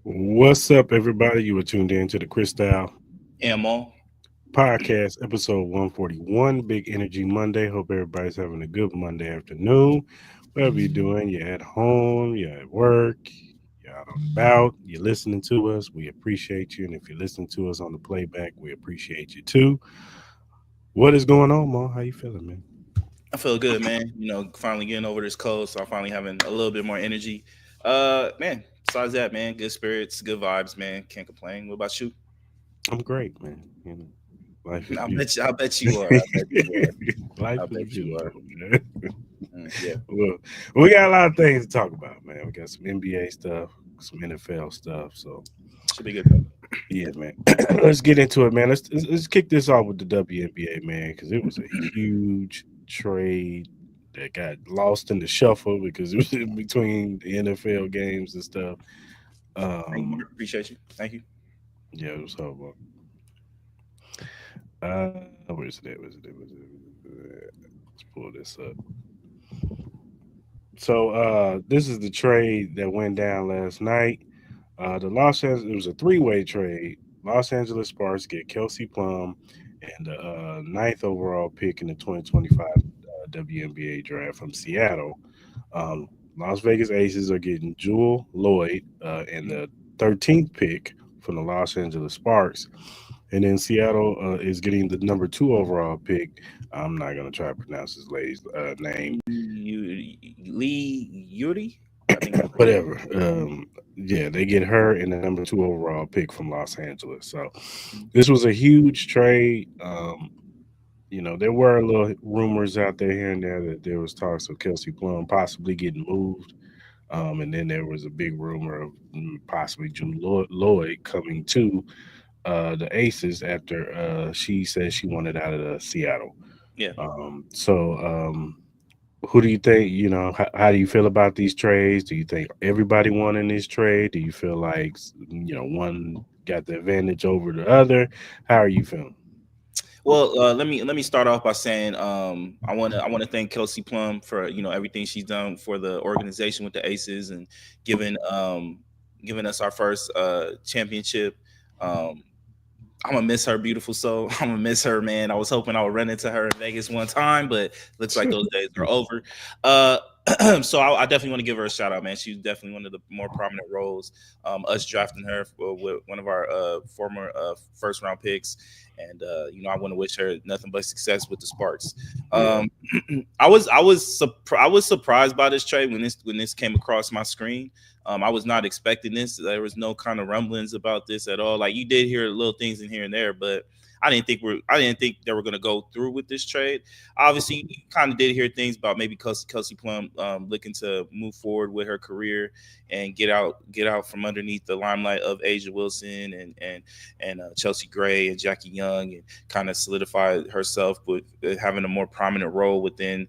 What's up, everybody? You were tuned in to the Crystal And Mal. Podcast, episode 141, Big Energy Monday. Hope everybody's having a good Monday afternoon. Whatever you're doing, you're at home, you're at work, you're out and about, you're listening to us. We appreciate you. And if you're listening to us on the playback, we appreciate you too. What is going on, Mo? How you feeling, man? I feel good, man. Finally getting over this cold, so I'm finally having a little bit more energy. Man. Besides that, man, good spirits, good vibes, man. Can't complain. What about you? I'm great, man. Life is I bet you. beautiful. I bet you are. I bet you are. Life I is bet you beautiful, are. man. Yeah. Well, we got a lot of things to talk about, man. We got some NBA stuff, some NFL stuff. So, Should be good though. yeah, man. Let's get into it, man. Let's kick this off with the WNBA, man, because it was a huge trade that got lost in the shuffle because it was in between the NFL games and stuff. Thank you, Um, Mark. Appreciate you. Thank you. yeah, it was horrible. Where's it? Let's pull this up. So, this is the trade that went down last night. It was a three-way trade. Los Angeles Sparks get Kelsey Plum and the ninth overall pick in the 2025 WNBA draft from Seattle. Um, Las Vegas Aces are getting Jewel Lloyd and the 13th pick from the Los Angeles Sparks. And then Seattle is getting the number two overall pick. I'm not going to try to pronounce his lady's name. Lee Yuri. I think that's right. Whatever. Yeah, they get her and the number two overall pick from Los Angeles. So this was a huge trade. There were a little rumors out there here and there that there was talks of Kelsey Plum possibly getting moved. And then there was a big rumor of possibly Lloyd coming to the Aces after she said she wanted out of the Seattle. Yeah. So who do you think, how do you feel about these trades? Do you think everybody won in this trade? Do you feel like, one got the advantage over the other? How are you feeling? Well, let me start off by saying I want to thank Kelsey Plum for everything she's done for the organization with the Aces and giving giving us our first championship. Um, I'm gonna miss her beautiful soul. I'm gonna miss her, man. I was hoping I would run into her in Vegas one time, but looks like those days are over. Uh, so I definitely want to give her a shout out, man. She's definitely one of the more prominent roles. Us drafting her with one of our former first round picks, and I want to wish her nothing but success with the Sparks. Yeah. Um, I was surprised by this trade when this came across my screen. I was not expecting this. There was no kind of rumblings about this at all. Like you did hear little things in here and there, but I didn't think they were going to go through with this trade. Obviously, you kind of did hear things about maybe Kelsey Plum looking to move forward with her career and get out from underneath the limelight of Asia Wilson and Chelsea Gray and Jackie Young, and kind of solidify herself with having a more prominent role within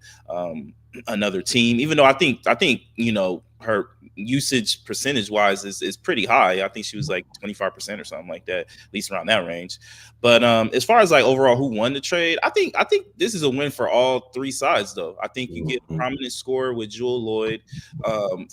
another team. Even though I think her usage percentage wise is pretty high. I think she was like 25% or something like that, at least around that range. But as far as like overall who won the trade, I think this is a win for all three sides though. I think you get a Mhm. prominent scorer with Jewel Lloyd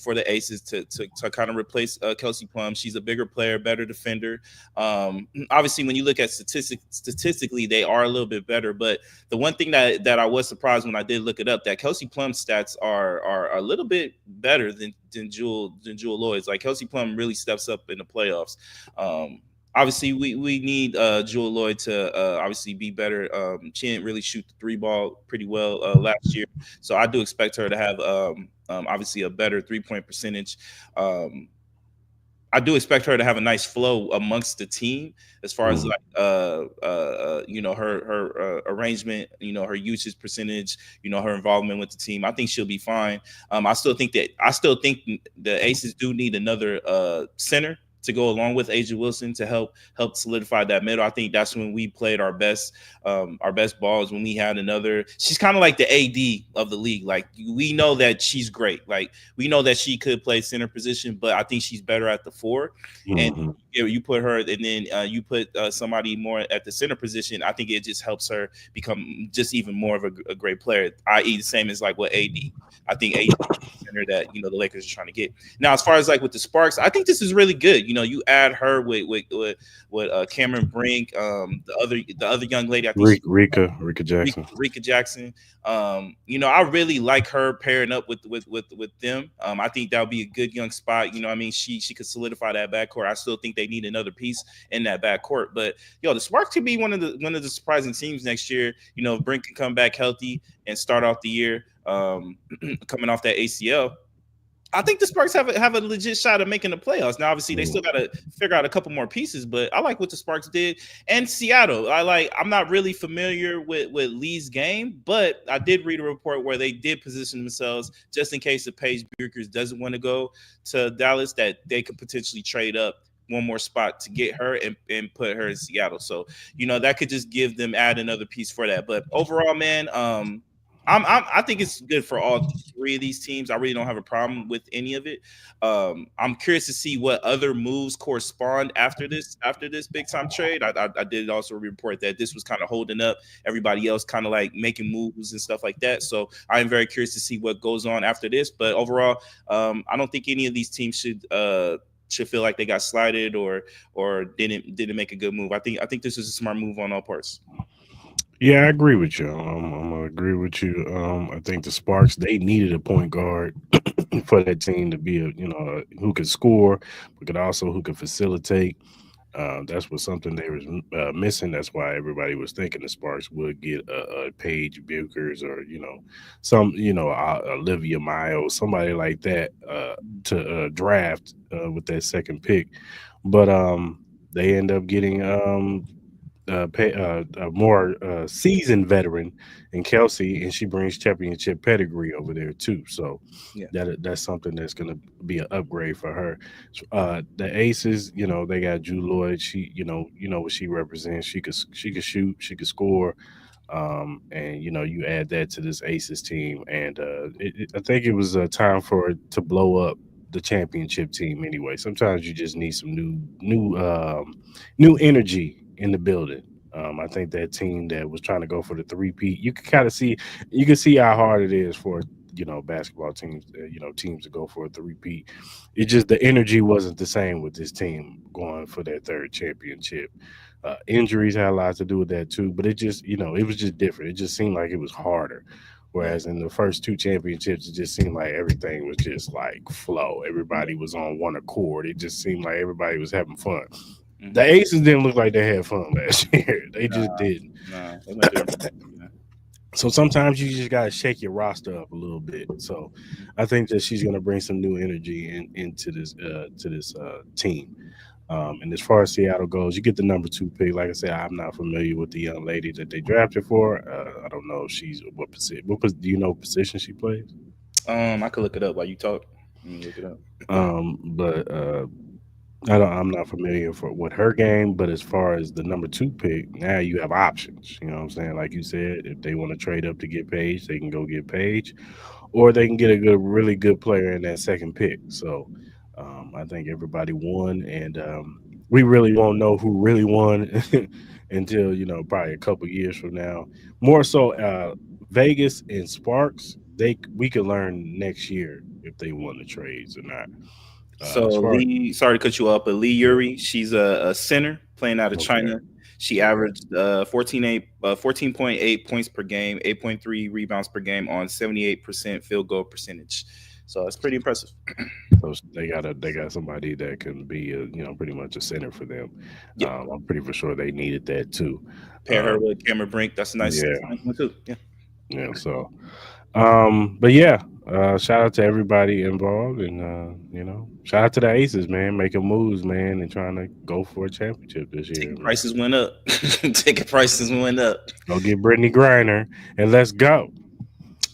for the Aces to kind of replace Kelsey Plum. She's a bigger player, better defender. Obviously, when you look at statistically, they are a little bit better. But the one thing that I was surprised when I did look it up, that Kelsey Plum's stats are a little bit better than Jewel Lloyd's. Like Kelsey Plum really steps up in the playoffs. Obviously, we need Jewel Lloyd to obviously be better. She didn't really shoot the three ball pretty well last year, so I do expect her to have obviously a better 3 point percentage. Um, I do expect her to have a nice flow amongst the team as far as Mhm. like her arrangement, her usage percentage, her involvement with the team. I think she'll be fine. I still think the Aces do need another center to go along with Asia Wilson to help solidify that middle. I think that's when we played our best balls, when we had another. She's kind of like the AD of the league. Like we know that she's great. Like we know that she could play center position, but I think she's better at the four. And Mhm. you put her, and then you put somebody more at the center position. I think it just helps her become just even more of a great player. I.e., the same as like what AD. I think AD is the center that the Lakers are trying to get. Now, as far as like with the Sparks, I think this is really good. You know, you add her with Cameron Brink, the other young lady. I think she Rika Jackson. Rika Jackson. You know, I really like her pairing up with them. I think that would be a good young spot. You know, I mean, she could solidify that backcourt. I still think they need another piece in that backcourt. But yo, the Sparks could be one of the surprising teams next year. You know, if Brink can come back healthy and start off the year coming off that ACL. I think the Sparks have a legit shot of making the playoffs. Now, obviously, they Mm. still got to figure out a couple more pieces, but I like what the Sparks did. And Seattle, I'm not really familiar with Lee's game, but I did read a report where they did position themselves just in case if Paige Buchers doesn't want to go to Dallas, that they could potentially trade up one more spot to get her and put her in Seattle. So, you know, that could just give them add another piece for that. But overall, man, I think it's good for all three of these teams. I really don't have a problem with any of it. I'm curious to see what other moves correspond after this big time trade. I did also report that this was kind of holding up everybody else, kind of like making moves and stuff like that. So I am very curious to see what goes on after this. But overall, I don't think any of these teams should feel like they got slighted or didn't make a good move. I think this is a smart move on all parts. Yeah, I agree with you. I'm gonna agree with you. I think the Sparks they needed a point guard for that team to be who could score, but could also who could facilitate. That's what something they was missing. That's why everybody was thinking the Sparks would get a Paige Buchers or some Olivia Miles, somebody like that to draft with that second pick, but they end up getting a more seasoned veteran in Kelsey, and she brings championship pedigree over there too. So Yeah. that's something that's going to be an upgrade for her. The Aces, they got Drew Lloyd. She, what she represents. She could shoot. She could score. And you add that to this Aces team, and I think it was time for it to blow up the championship team anyway. Sometimes you just need some new energy in the building. I think that team that was trying to go for the three-peat, you can see how hard it is for basketball teams, teams to go for a three-peat. It just the energy wasn't the same with this team going for their third championship. Injuries had a lot to do with that too, but it just it was just different. It just seemed like it was harder. Yeah. Whereas in the first two championships, it just seemed like everything was just like flow. Yeah. Everybody was on one accord. It just seemed like everybody was having fun. The Hmm. Aces didn't look like they had fun last year. They just Nah, didn't. nah, they went through. Yeah. So sometimes you just gotta shake your roster up a little bit. So I think that she's gonna bring some new energy into this team. And as far as Seattle goes, you get the number two pick. Like I said, I'm not familiar with the young lady that they drafted for. I don't know if she's what position. Do you know what position she plays? I could look it up while you talk. Let me look it up. But I'm not familiar with her game. But as far as the number two pick, now you have options. You know what I'm saying? Like you said, if they want to trade up to get Page, they can go get Page, or they can get a really good player in that second pick. So I think everybody won, and we really won't know who really won until probably a couple years from now. More so, Vegas and Sparks, we could learn next year if they won the trades or not. So As far Lee, sorry to cut you off, but Lee Yeah, Yuri, she's a center playing out of okay, China. She okay, averaged 14.8 points per game, 8.3 rebounds per game on 78% field goal percentage. So that's pretty impressive. so they got somebody that can be pretty much a center for them. Yeah, I'm pretty for sure they needed that too. pair her Um, with Cameron Brink. yeah, That's a nice one too. Yeah. yeah. So but yeah, shout out to everybody involved, and shout out to the Aces, man, making moves, man, and trying to go for a championship this year, Ticket man. prices went up. Ticket prices went up. Go get Brittany Griner and let's go.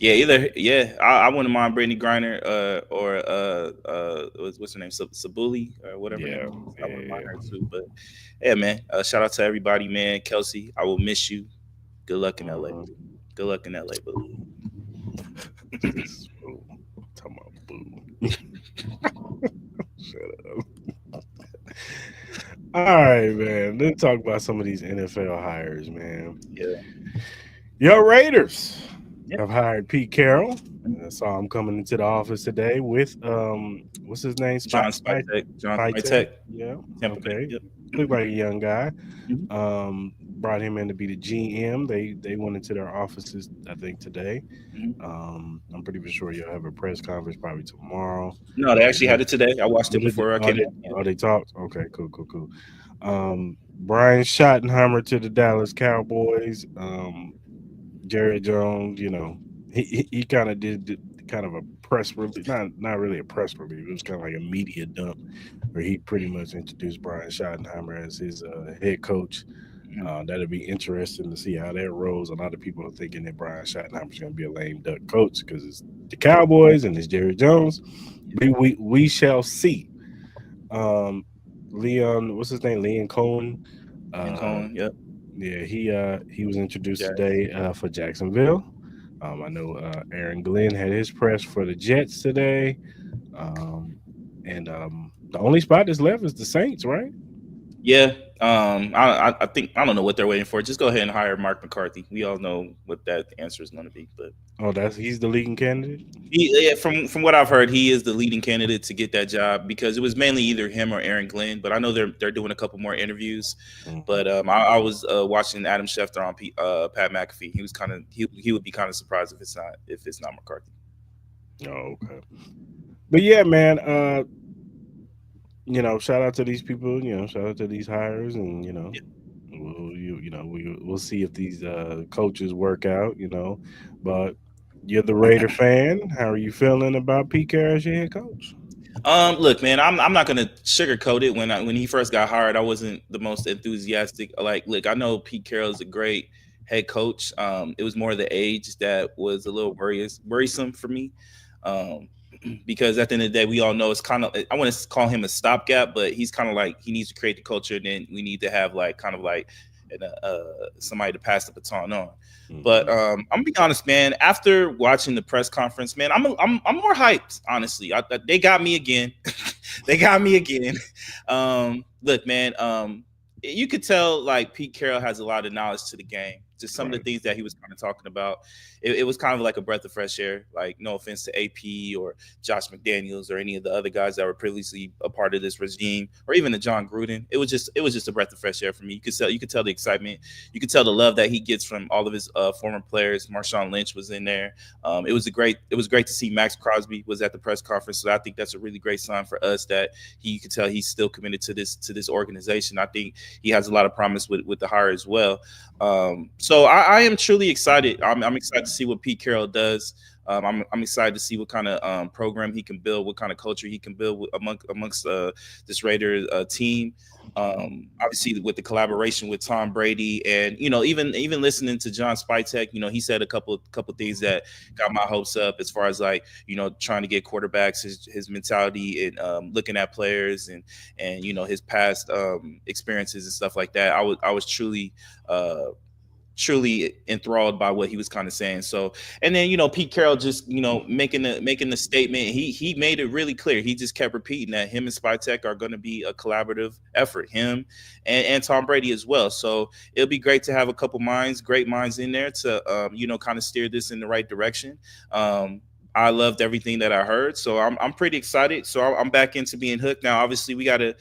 Yeah, either yeah, I wouldn't mind Brittany Griner or what's her name, Sabuli or whatever her name Yeah, is. I wouldn't mind yeah. her too. But yeah, man, shout out to everybody, man. Kelsey, I will miss you. Good luck in LA. Uh-huh. Good luck in LA, boo. This fool talking about boo. Shut up. All right, man. Let's talk about some of these NFL hires, man. Yeah, Your Raiders yeah. have hired Pete Carroll. I saw him coming into the office today with what's his name? John Spytek. John Spytek. Spytek. Yeah. Tampa Bay. Okay. Yep. Looked like a young guy. Mhm. Brought him in to be the GM. They went into their offices, I think, today. Mhm. I'm pretty sure you'll have a press conference probably tomorrow. No, they actually had it today. I watched it What did before I came on. Yeah. they talked? Okay, cool, cool, cool. Brian Schottenheimer to the Dallas Cowboys. Jerry Jones, he kind of did kind of a press release, not really a press release. It was kind of like a media dump where he pretty much introduced Brian Schottenheimer as his head coach. Mhm. That'll be interesting to see how that rolls. A lot of people are thinking that Brian Schottenheimer's going to be a lame duck coach because it's the Cowboys and it's Jerry Jones. We shall see. Um, Leon, what's his name? Leon Cohen. And Uh, Cohen. Yep. yeah, he was introduced Yeah. today for Jacksonville. I know Aaron Glenn had his press for the Jets today, um, and the only spot that's left is the Saints, right? Yeah. I think I don't know what they're waiting for. Just go ahead and hire Mark McCarthy. We all know what that answer is going to be. But Oh, that's he's the leading candidate. yeah, from what I've heard, he is the leading candidate to get that job because it was mainly either him or Aaron Glenn. But I know they're doing a couple more interviews. Hmm. But I was watching Adam Schefter on Pat McAfee. He was kind of he would be kind of surprised if it's not McCarthy. Oh, okay. But yeah, man. Shout out to these people. Shout out to these hires, and we'll see if these coaches work out. But you're the Raider fan. How are you feeling about Pete Carroll as your head coach? Look, man, I'm not gonna sugarcoat it. When he first got hired, I wasn't the most enthusiastic. Like, look, I know Pete Carroll is a great head coach. It was more the age that was a little worrisome for me. Um, because at the end of the day, we all know it's kind of I want to call him a stopgap, but he's kind of like he needs to create the culture, and then we need to have like kind of like somebody to pass the baton on. But Hmm. I'm gonna be honest, man. After watching the press conference, man, I'm more hyped. Honestly, they got me again. They got me again. Look, man. You could tell like Pete Carroll has a lot of knowledge to the game. Just some of the Right. things that he was kind of talking about, it was kind of like a breath of fresh air. Like, no offense to AP or Josh McDaniels or any of the other guys that were previously a part of this regime, or even the John Gruden. It was just a breath of fresh air for me. You could tell the excitement. You could tell the love that he gets from all of his former players. Marshawn Lynch was in there. It was great to see Max Crosby was at the press conference. So I think that's a really great sign for us that you could tell he's still committed to this organization. I think he has a lot of promise with the hire as well. So I am truly excited. I'm excited to see what Pete Carroll does. I'm excited to see what kind of program he can build, what kind of culture he can build amongst this Raider team. Obviously, with the collaboration with Tom Brady, and even listening to John Spytek, he said a couple things that got my hopes up as far as like trying to get quarterbacks, his mentality, and looking at players, and his past experiences and stuff like that. I was truly enthralled by what he was kind of saying. So, and then Pete Carroll just making the statement. He made it really clear. He just kept repeating that him and Spytek are going to be a collaborative effort. Him and Tom Brady as well. So it'll be great to have a couple great minds in there to kind of steer this in the right direction. I loved everything that I heard, so I'm pretty excited. So I'm back into being hooked now. Obviously, we got to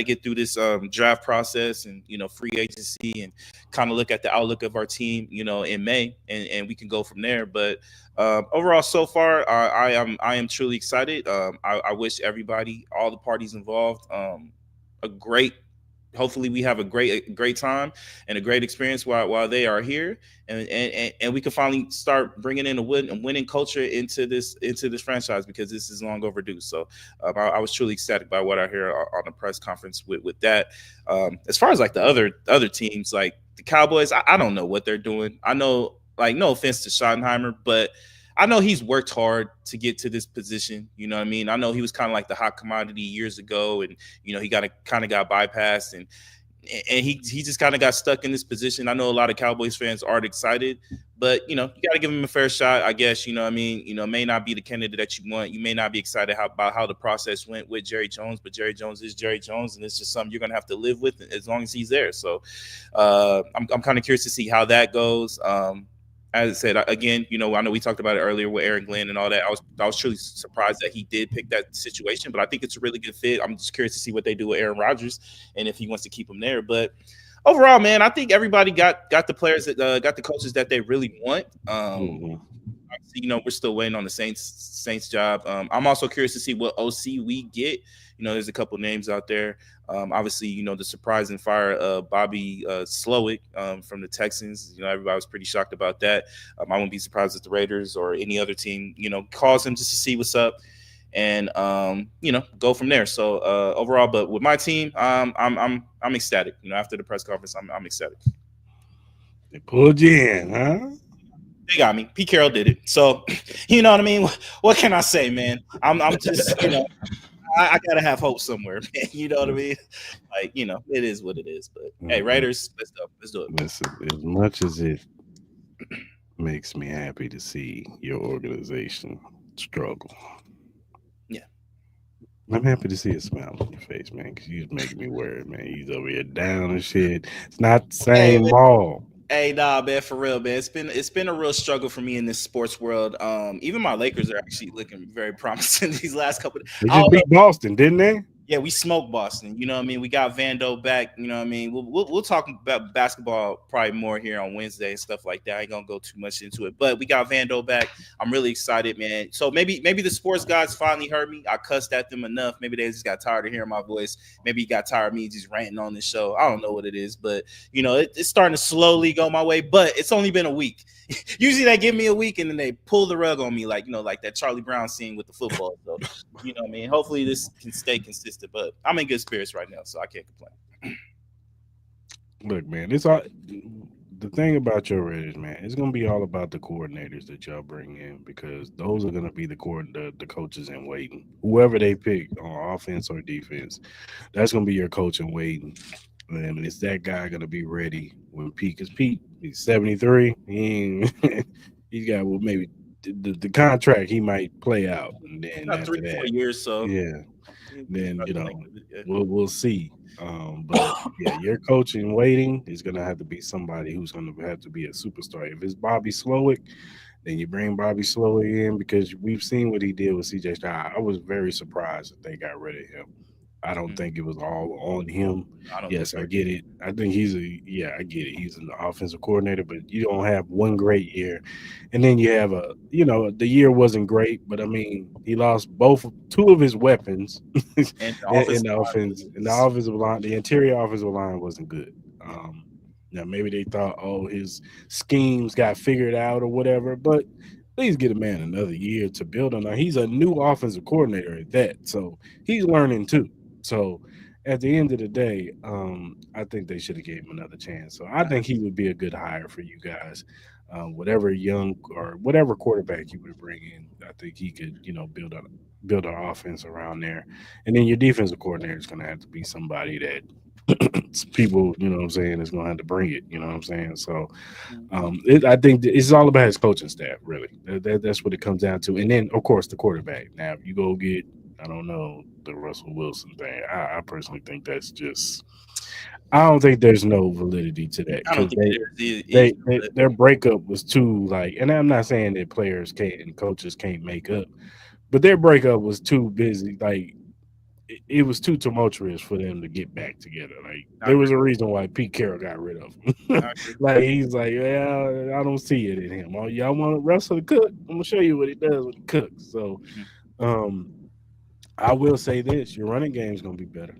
get through this draft process and free agency and kind of look at the outlook of our team, in May, and we can go from there. But overall, so far, I am truly excited. I wish everybody, all the parties involved, a great. Hopefully, we have a great time and a great experience while they are here, and we can finally start bringing in a winning culture into this franchise because this is long overdue. So I was truly ecstatic by what I hear on the press conference with that. As far as like the other teams, like the Cowboys, I don't know what they're doing. I know, like, no offense to Schottenheimer, but I know he's worked hard to get to this position. You know what I mean? I know he was kind of like the hot commodity years ago, and he got bypassed, and he just kind of got stuck in this position. I know a lot of Cowboys fans aren't excited, but you got to give him a fair shot, I guess. You know what I mean? It may not be the candidate that you want. You may not be excited about how the process went with Jerry Jones, but Jerry Jones is Jerry Jones, and it's just something you're gonna have to live with as long as he's there. So I'm kind of curious to see how that goes. as I said again, I know we talked about it earlier with Aaron Glenn and all that. I was truly surprised that he did pick that situation, but I think it's a really good fit. I'm just curious to see what they do with Aaron Rodgers and if he wants to keep him there. But overall, man, I think everybody got the players that got the coaches that they really want. Hmm. Obviously, we're still waiting on the Saints job. I'm also curious to see what OC we get. There's a couple names out there. Obviously, the surprise and fire Bobby Slowick from the Texans. Everybody was pretty shocked about that. I wouldn't be surprised if the Raiders or any other team, calls him just to see what's up and go from there. So overall, but with my team, I'm ecstatic. After the press conference, I'm ecstatic. They pulled you in, huh? They got me. Pete Carroll did it. So, you know what I mean? What can I say, man? I'm just, I gotta have hope somewhere, man. You know what I mean? Like, it is what it is. But hey, Mhm. Raiders, let's go. Let's do it. Listen, as much as it makes me happy to see your organization struggle, Yeah. I'm happy to see a smile on your face, man, because you're making me worried, man. He's over here down and shit. It's not the Hey, same ball. hey, nah, man, for real, man. It's been a real struggle for me in this sports world. Even my Lakers are actually looking very promising these last couple. They I just don't know. beat Boston, didn't they? Yeah, we smoked Boston. You know what I mean? We got Vando back. You know what I mean? We'll talk about basketball probably more here on Wednesday and stuff like that. I ain't gonna go too much into it, but we got Vando back. I'm really excited, man. So maybe the sports guys finally heard me. I cussed at them enough. Maybe they just got tired of hearing my voice. Maybe he got tired of me just ranting on this show. I don't know what it is, but it's starting to slowly go my way. But it's only been a week. Usually they give me a week and then they pull the rug on me, like that Charlie Brown scene with the football. So what I mean? Hopefully this can stay consistent, but I'm in good spirits right now, so I can't complain. Look, man, it's all the thing about your Raiders, man. It's gonna be all about the coordinators that y'all bring in because those are gonna be the coaches in waiting. Whoever they pick on offense or defense, that's gonna be your coach in waiting. And is that guy gonna be ready when peak is peak? He's 73. He's got well maybe the contract he might play out, and then About three after or four that, years, so yeah, then about the length of it, yeah. we'll see. But yeah, your coaching waiting is gonna have to be somebody who's gonna have to be a superstar. If it's Bobby Slowick, then you bring Bobby Slowick in because we've seen what he did with CJ Stroud. I was very surprised that they got rid of him. I don't Mhm. think it was all on him. I don't think Yes, so. I get it. I think I get it. He's an offensive coordinator, but you don't have one great year. And then you have the year wasn't great, but I mean, he lost two of his weapons And the in offensive the line offense. In the was offensive line, the interior offensive line wasn't good. Now maybe they thought, oh, his schemes got figured out or whatever, but please get a man another year to build on. Now he's a new offensive coordinator at that, so he's learning too. So at the end of the day, I think they should have gave him another chance. So I think he would be a good hire for you guys. Whatever young or whatever quarterback you would bring in, I think he could, build an offense around there. And then your defensive coordinator is going to have to be somebody that people, you know what I'm saying, is going to have to bring it. You know what I'm saying? So I think it's all about his coaching staff, really. That's what it comes down to. And then, of course, the quarterback. Now, if you go get, I don't know, the Russell Wilson thing, I personally think that's just. I don't think there's no validity to that I don't because think there is no their validity. breakup was too like, and I'm not saying that players can't and coaches can't make up, but their breakup was too busy. Like it was too tumultuous for them to get back together. Like I there agree. was a reason why Pete Carroll got rid of him. I agree. Like he's like, yeah, I don't see it in him. Oh, y'all want Russell to cook? I'm gonna show you what he does when he cooks. So, Mhm. um, I will say this: your running game is gonna be better.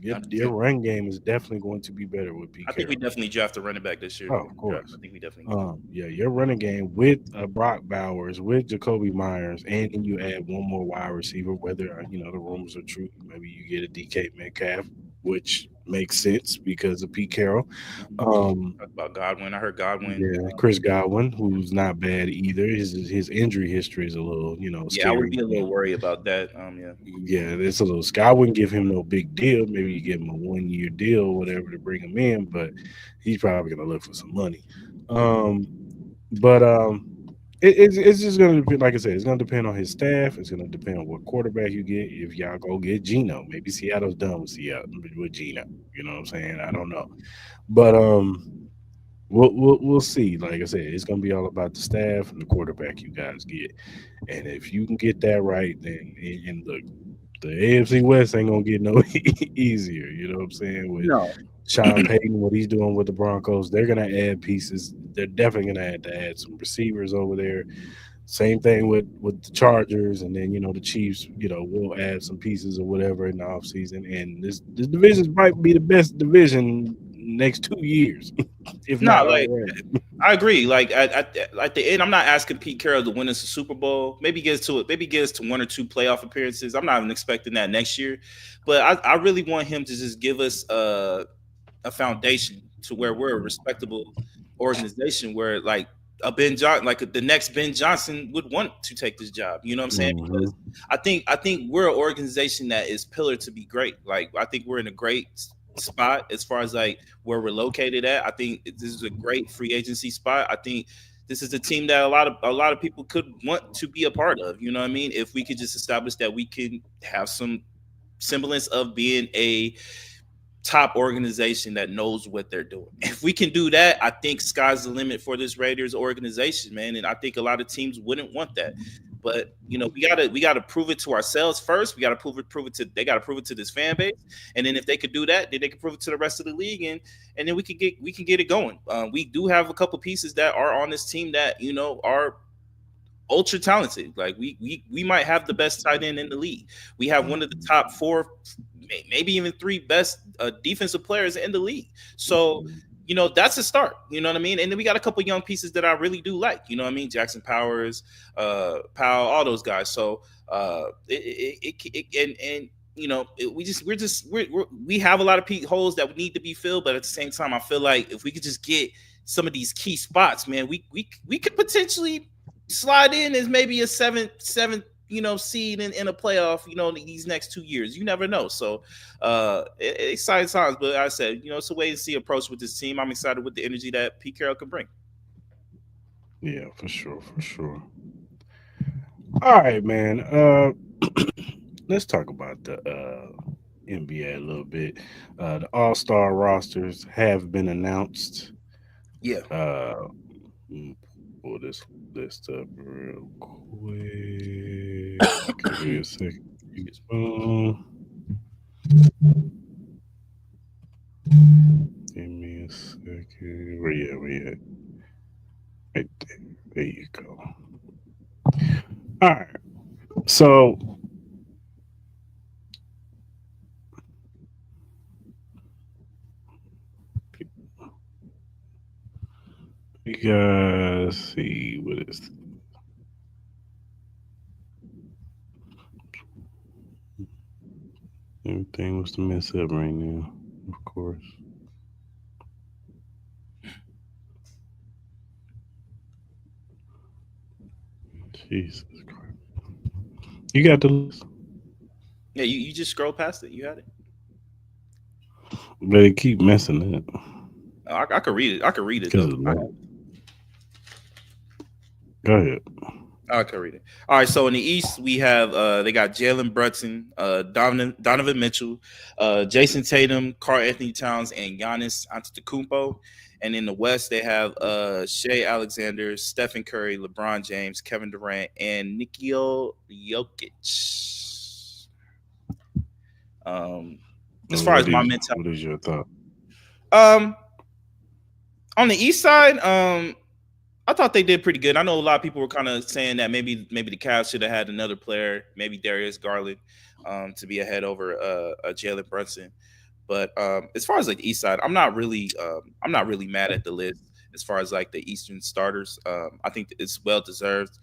I do Your too. run game is definitely going to be better with Pete I think we Carroll. definitely draft a running back this year. Oh, In of the draft. I course. think we definitely do. Yeah, your running game with Brock Bowers, with Jacoby Myers, and then you add one more wide receiver. Whether the rumors are true, maybe you get a DK Metcalf, which makes sense because of Pete Carroll. Mhm. Um, Talked about Godwin. I heard Godwin. yeah, Chris Godwin, who's not bad either. His injury history is a little Yeah, I would scary. be a little worried about that. Yeah. Yeah, it's a little. I wouldn't give him no big deal. Maybe you give him a 1 year deal, whatever, to bring him in, but he's probably gonna look for some money. Um, but it's just gonna depend. Like I said, it's gonna depend on his staff. It's gonna depend on what quarterback you get. If y'all go get Gino, maybe Seattle's done with Seattle with Gino. You know what I'm saying? I don't know, but we'll see. Like I said, it's gonna be all about the staff and the quarterback you guys get. And if you can get that right, then and look, the AFC West ain't gonna get no easier. You know what I'm saying? With No, Sean Payton, what he's doing with the Broncos, they're gonna add pieces. They're definitely gonna have to add some receivers over there. Same thing with the Chargers, and then the Chiefs. Will add some pieces or whatever in the offseason. And this division might be the best division next 2 years, if no, not like already. I agree. Like at the end, I'm not asking Pete Carroll to win us a Super Bowl. Maybe gets to it. Maybe gets to one or two playoff appearances. I'm not even expecting that next year, but I really want him to just give us a foundation to where we're a respectable organization where like a Ben John like the next Ben Johnson would want to take this job. You know what I'm saying? Hmm. Because I think we're an organization that is pillar to be great. Like I think we're in a great spot as far as like where we're located at. I think this is a great free agency spot. I think this is a team that a lot of people could want to be a part of. You know what I mean? If we could just establish that we can have some semblance of being a top organization that knows what they're doing. If we can do that, I think sky's the limit for this Raiders organization, man. And I think a lot of teams wouldn't want that. But we gotta prove it to ourselves first. We gotta prove it to they gotta prove it to this fan base, and then if they could do that, then they can prove it to the rest of the league, and then we can get it going. We do have a couple pieces that are on this team that are ultra talented. Like we might have the best tight end in the league. We have one of the top four, maybe even three best defensive players in the league. So that's a start. You know what I mean? And then we got a couple young pieces that I really do like. You know what I mean? Jackson Powers, Powell, all those guys. So and we have a lot of holes that need to be filled, but at the same time, I feel like if we could just get some of these key spots, man, we could potentially slide in as maybe a seventh seed in a playoff these next 2 years. You never know. So exciting times. But I said it's a wait and see approach with this team. I'm excited with the energy that Pete Carroll can bring. Yeah, for sure, for sure. All right, man. Let's talk about the NBA a little bit. The All Star rosters have been announced. Yeah. Uh, pull this list up real quick. Give me a second. Give me a second. Where you at? Where you at? Right there. There you go. All right. So you guys see what is everything was to mess up right now, of course. Jesus Christ. You got the list, Yeah, you just scroll past it. You had it. but it keep messing up I could read it. I could read it because though. of that. Go ahead. I could read it. All right. So in the East, we have they got Jalen Brunson, Donovan Mitchell, Jason Tatum, Karl Anthony Towns, and Giannis Antetokounmpo. And in the West, they have Shea Alexander, Stephen Curry, LeBron James, Kevin Durant, and Nikola Jokic. Um, as And far as my mentality, what is your thought? um, on the East side, I thought they did pretty good. I know a lot of people were kind of saying that maybe the Cavs should have had another player, maybe Darius Garland, to be ahead over Jalen Brunson. But as far as like the East side, I'm not really mad at the list as far as like the Eastern starters. I think it's well deserved.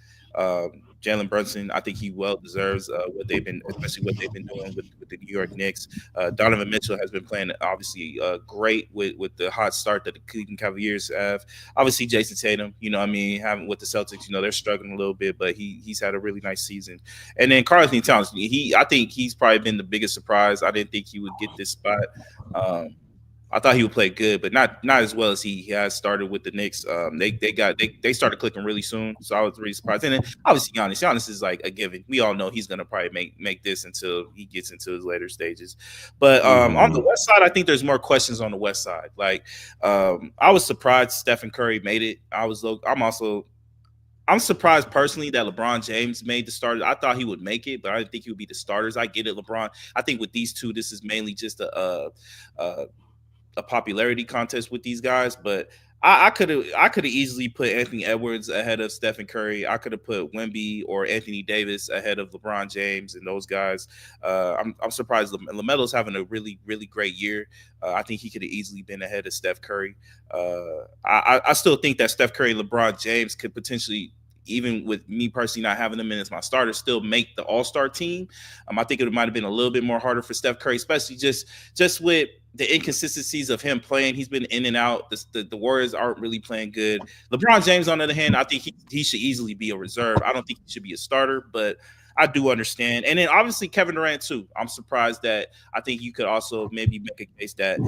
Jalen Brunson, I think he well deserves especially what they've been doing with the New York Knicks. Donovan Mitchell has been playing obviously great with the hot start that the Cleveland Cavaliers have. Obviously, Jason Tatum, what I mean, having with the Celtics, they're struggling a little bit, but he's had a really nice season. And then Karl Anthony Towns, I think he's probably been the biggest surprise. I didn't think he would get this spot. Um, I thought he would play good, but not as well as he has started with the Knicks. They started clicking really soon, so I was really surprised. And then obviously Giannis is like a given. We all know he's gonna probably make this until he gets into his later stages. But on the Hmm. West side, I think there's more questions on the West side. Like I was surprised Stephen Curry made it. I'm surprised personally that LeBron James made the starters. I thought he would make it, but I didn't think he would be the starters. I get it, LeBron. I think with these two, this is mainly just a a popularity contest with these guys, but I could have easily put Anthony Edwards ahead of Stephen Curry. I could have put Wemby or Anthony Davis ahead of LeBron James and those guys. I'm surprised Lamelo's having a really great year. I think he could have easily been ahead of Steph Curry. I still think that Steph Curry and LeBron James could potentially, even with me personally not having them in as my starter, still make the All Star team. I think it might have been a little bit more harder for Steph Curry, especially just with the inconsistencies of him playing. He's been in and out. The Warriors aren't really playing good. LeBron James, on the other hand, I think he should easily be a reserve. I don't think he should be a starter, but I do understand. And then obviously Kevin Durant too. I'm surprised that I think you could also maybe make a case that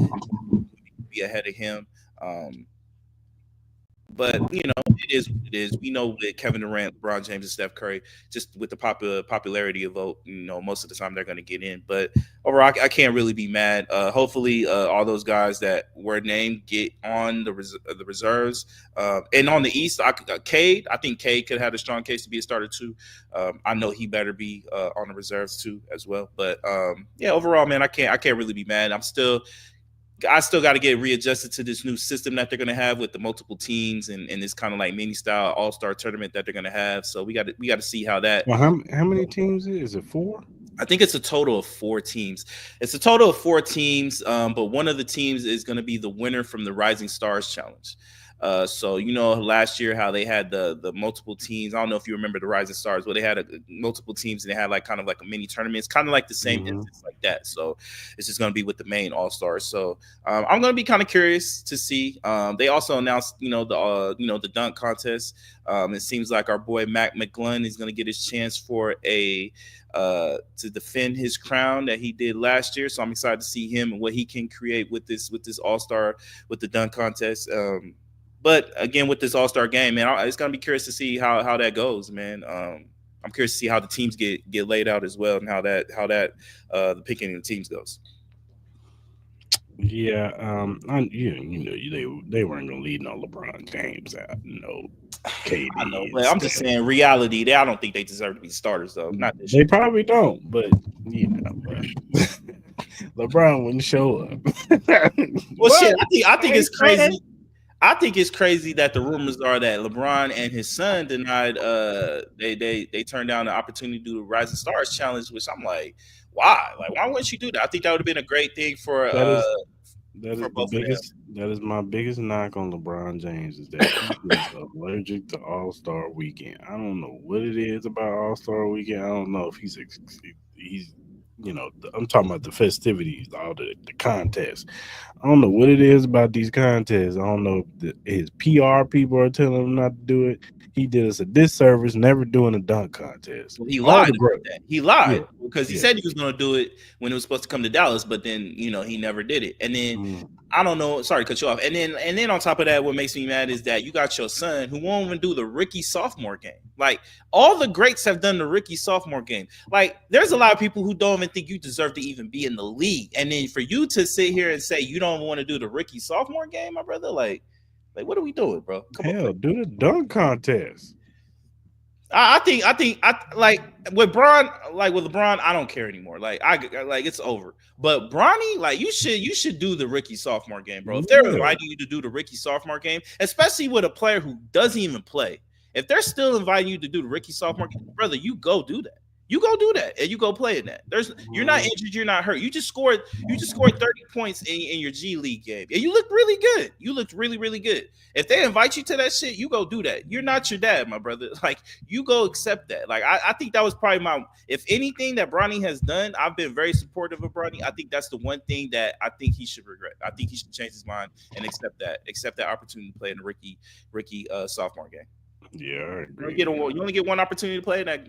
be ahead of him. Um, but it is what it is. We know with Kevin Durant, LeBron James, and Steph Curry, just with the popularity of vote, most of the time they're going to get in. But overall, I can't really be mad. Hopefully, all those guys that were named get on the reserves. And on the East, Cade, I think Cade could have a strong case to be a starter too. I know he better be on the reserves too as well. But yeah, overall, man, I can't really be mad. I still got to get readjusted to this new system that they're going to have with the multiple teams and this kind of like mini style All Star tournament that they're going to have. So we got to see how that. Well, how many teams is it? Four? I think it's a total of 4 teams. It's a total of 4 teams, but one of the teams is going to be the winner from the Rising Stars Challenge. So last year how they had the multiple teams. I don't know if you remember the Rising Stars, but they had multiple teams and they had like kind of like a mini tournament. It's kind of like the same Hmm. instance like that. So it's just going to be with the main All Stars. So I'm going to be kind of curious to see. They also announced the dunk contest. It seems like our boy Mac McGlunn is going to get his chance for to defend his crown that he did last year. So I'm excited to see him and what he can create with this All Star with the dunk contest. But again, with this All Star game, man, it's gonna be curious to see how that goes, man. I'm curious to see how the teams get laid out as well, and how that the picking of the teams goes. Yeah, they weren't gonna lead no LeBron James out, no I know, KD and but I'm just Steph. saying, reality. I don't think they deserve to be starters though. Not this They year. probably don't, but but LeBron wouldn't show up. Well, shit. What? I think I it's ain't say that. crazy. I think it's crazy that the rumors are that LeBron and his son denied they turned down the opportunity to do the Rising Stars challenge, which I'm like, why? Like, why wouldn't you do that? I think that would have been a great thing That is that is for the both of them. biggest. That is my biggest knock on LeBron James is that he is allergic to All Star Weekend. I don't know what it is about All Star Weekend. I don't know if he's I'm talking about the festivities, all the contests. I don't know what it is about these contests. I don't know if his PR people are telling him not to do it. He did us a disservice never doing a dunk contest. Well, he All lied the about great, that. He yeah, lied because he yeah. said he was going to do it when it was supposed to come to Dallas, but then he never did it. And then Mm. I don't know. Sorry to cut you off. And then on top of that, what makes me mad is that you got your son who won't even do the rookie sophomore game. Like all the greats have done the rookie sophomore game. Like there's a lot of people who don't even think you deserve to even be in the league, and then for you to sit here and say you don't want to do the rookie sophomore game, my brother, like what are we doing, bro? Come on, Hell, do the dunk contest. I think I like with LeBron, I don't care anymore. Like it's over. But Bronny, like you should do the rookie sophomore game, bro. If they're Yeah. inviting you to do the rookie sophomore game, especially with a player who doesn't even play, if they're still inviting you to do the rookie sophomore game, brother, you go do that. You go do that and you go play in that. You're not Mhm. injured, you're not hurt. You just scored 30 points in your G League game. And you looked really good. You looked really good. If they invite you to that shit, you go do that. You're not your dad, my brother. Like you go accept that. Like I think that was probably if anything that Bronny has done, I've been very supportive of Bronny. I think that's the one thing that I think he should regret. I think he should change his mind and accept that opportunity to play in the rookie sophomore game. Yeah, I You agree. only get one opportunity to play in that,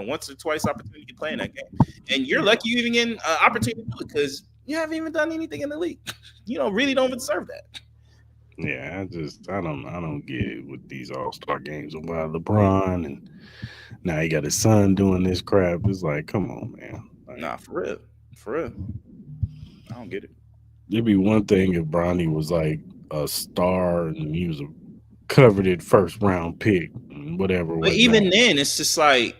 once or twice opportunity to play in that game, and you're lucky you even get an opportunity to do it because You haven't even done anything in the league. You don't really don't even deserve that. Yeah, I don't get it with these All Star games. And why LeBron and now he got his son doing this crap. It's like, come on, man. Like, Nah, for real, for real. I don't get it. it'd be one thing if Bronny was like a star and he was a coveted first round pick and whatever, But even whatnot. then, it's just like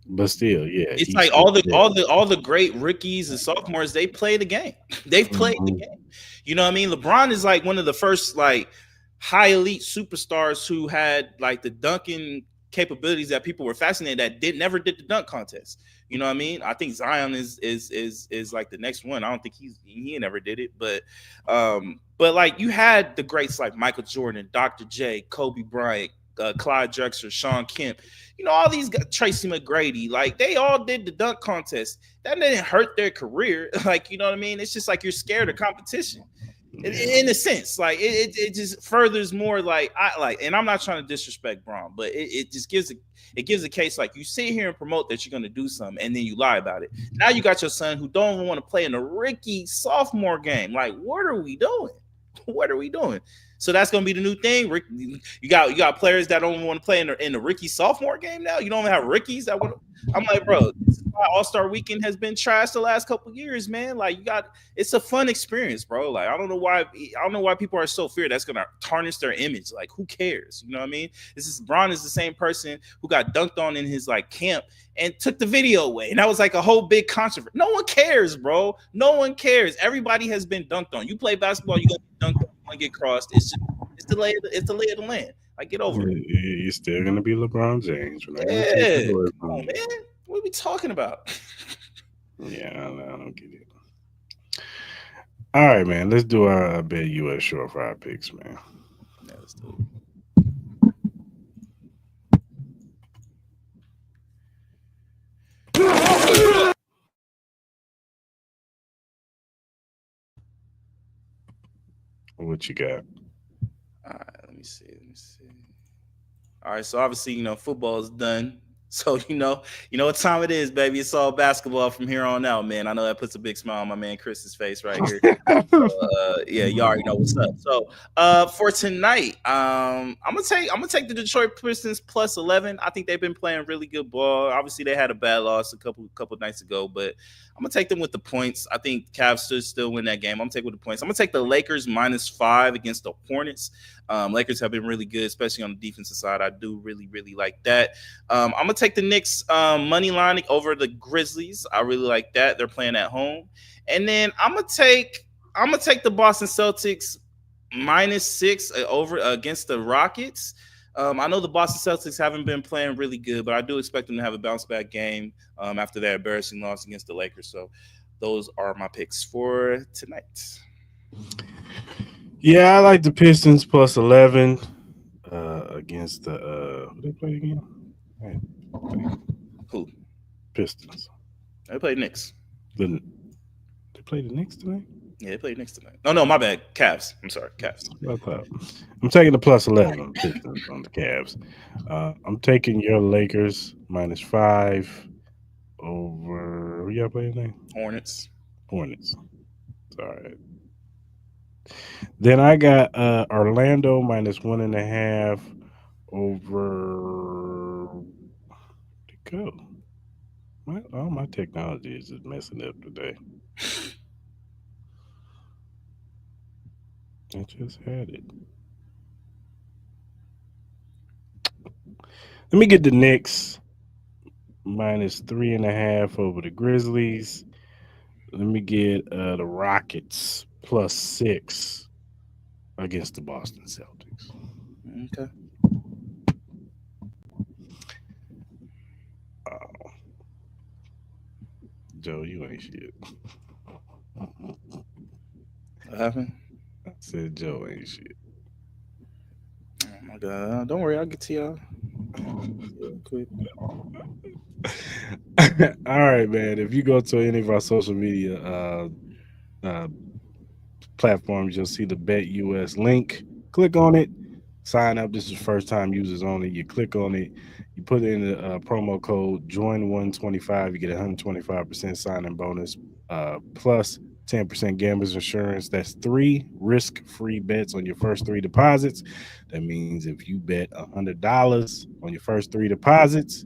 But still, yeah, it's he's like still there. all the great rookies and sophomores. They play the game. They've played the Hmm. game. You know what I mean? LeBron is like one of the first like high elite superstars who had like the dunking capabilities that people were fascinated that did never did the dunk contest. You know what I mean? I think Zion is like the next one. I don't think he never did it, but like you had the greats like Michael Jordan, Dr. J, Kobe Bryant, Clyde Drexler, Sean Kemp. You know all these guys, Tracy McGrady, like they all did the dunk contest. That didn't hurt their career. Like you know what I mean? It's just like you're scared of competition Yeah. in a sense, like it just furthers more like I like, and I'm not trying to disrespect Braun, but it just gives a case like you sit here and promote that you're going to do something and then you lie about it. Now you got your son who don't even want to play in a rookie sophomore game. Like, what are we doing? What are we doing? So that's gonna be the new thing. You got players that don't want to play in the rookie sophomore game now. You don't have rookies that want to. I'm like, bro, this is why All Star Weekend has been trashed the last couple of years, man. Like, you got it's a fun experience, bro. Like, I don't know why people are so feared that's gonna tarnish their image. Like, who cares? You know what I mean? This is Braun is the same person who got dunked on in his like camp and took the video away, and that was like a whole big controversy. No one cares, bro. No one cares. Everybody has been dunked on. You play basketball, you gonna get dunked on, you gonna get crossed. It's the lay of the land. Like, get over it. You're still gonna be LeBron James. We're not gonna take Yeah, it away come from on, you. man. What are we talking about? Yeah, I don't get it. All right, man. Let's do our bet US short five picks, man. Yeah, let's do What you got? it. All right, let me see. Let me see. All right, so obviously, football is done. So you know what time it is, baby. It's all basketball from here on out, man. I know that puts a big smile on my man Chris's face right here. Yeah, you already know what's up. So, for tonight, I'm gonna take the Detroit Pistons plus 11. I think they've been playing really good ball. Obviously, they had a bad loss a couple nights ago, but I'm gonna take them with the points. I think Cavs should still win that game. I'm gonna take with the points. I'm gonna take the Lakers -5 against the Hornets. Lakers have been really good, especially on the defensive side. I do really, really like that. I'm gonna take the Knicks money line over the Grizzlies. I really like that. They're playing at home, and then I'm gonna take the Boston Celtics -6 over against the Rockets. I know the Boston Celtics haven't been playing really good, but I do expect them to have a bounce back game after that embarrassing loss against the Lakers. So those are my picks for tonight. Yeah, I like the Pistons plus 11 against the who they play again? Right, Who? Pistons. They played Knicks. The, they play the Knicks tonight. Yeah, they played Knicks tonight. No, no, my bad. Cavs. I'm sorry, Cavs. I thought. I'm taking the plus 11 on the Pistons on the Cavs. I'm taking your Lakers -5 over who y'all playing tonight? Hornets. Hornets. Sorry. Then I got Orlando -1.5 over to go. All my technology is just messing up today. I just had it. Let me get the Knicks -3.5 over the Grizzlies. Let me get the Rockets +6 against the Boston Celtics. Okay. Oh, Joe, you ain't shit. What happened? I said Joe ain't shit. Oh my god! Don't worry, I'll get to y'all. Real quick. All right, man. If you go to any of our social media uh, platforms, you'll see the Bet US link. Click on it. Sign up. This is first time users only. You click on it. You put in the promo code join 125. You get 125% sign in bonus plus 10% gamblers insurance. That's three risk-free bets on your first three deposits. That means if you bet $100 on your first three deposits,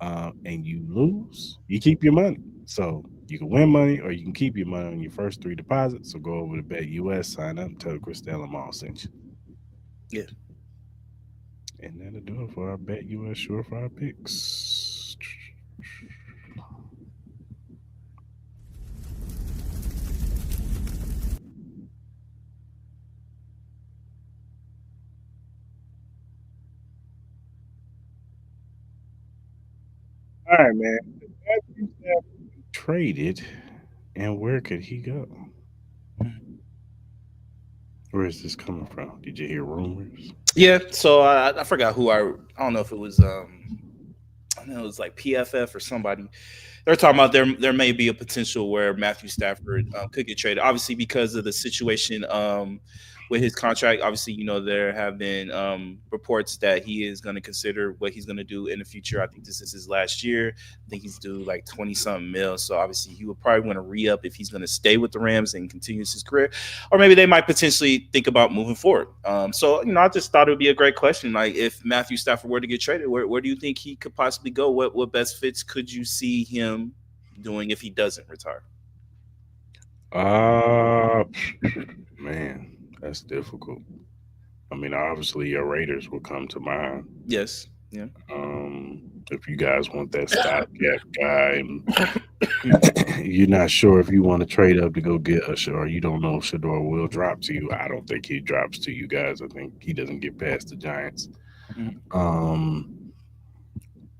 and you lose, you keep your money. So you can win money or you can keep your money on your first three deposits. So go over to Bet US, sign up, tell Christelle and Mal sent you. Yeah. And that'll do it for our Bet US Surefire picks. All right, man. Matthew Stafford traded, and where could he go? Where is this coming from? Did you hear rumors? Yeah. So I forgot who I don't know if it was I know it was like PFF or somebody. They're talking about there may be a potential where Matthew Stafford could get traded, obviously because of the situation with his contract. Obviously, there have been reports that he is going to consider what he's going to do in the future. I think this is his last year. I think he's due like 20 something mil. So obviously, he would probably want to re up if he's going to stay with the Rams and continues his career, or maybe they might potentially think about moving forward. So I just thought it would be a great question. Like, if Matthew Stafford were to get traded, where do you think he could possibly go? What best fits could you see him doing if he doesn't retire? Uh, man, that's difficult. I mean, obviously, your Raiders will come to mind. Yes. Yeah. If you guys want that stopgap guy, and you're not sure if you want to trade up to go get a, or you don't know if Shador will drop to you. I don't think he drops to you guys. I think he doesn't get past the Giants. Mhm. Um,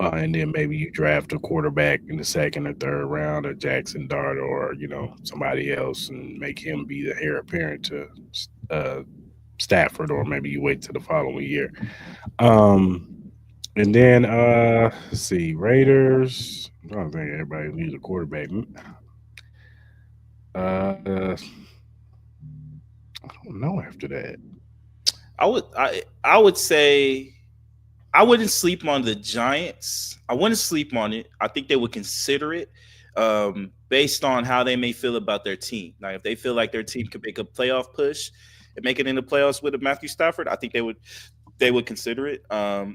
and then maybe you draft a quarterback in the second or third round, or Jackson Dart, or somebody else, and make him be the heir apparent to uh, Stafford, or maybe you wait till the following year. Um, and then let's see, Raiders. I don't think everybody needs a quarterback. I don't know after that. I would say I wouldn't sleep on the Giants. I wouldn't sleep on it. I think they would consider it based on how they may feel about their team. Like, if they feel like their team could make a playoff push and make it in the playoffs with a Matthew Stafford, I think they would consider it.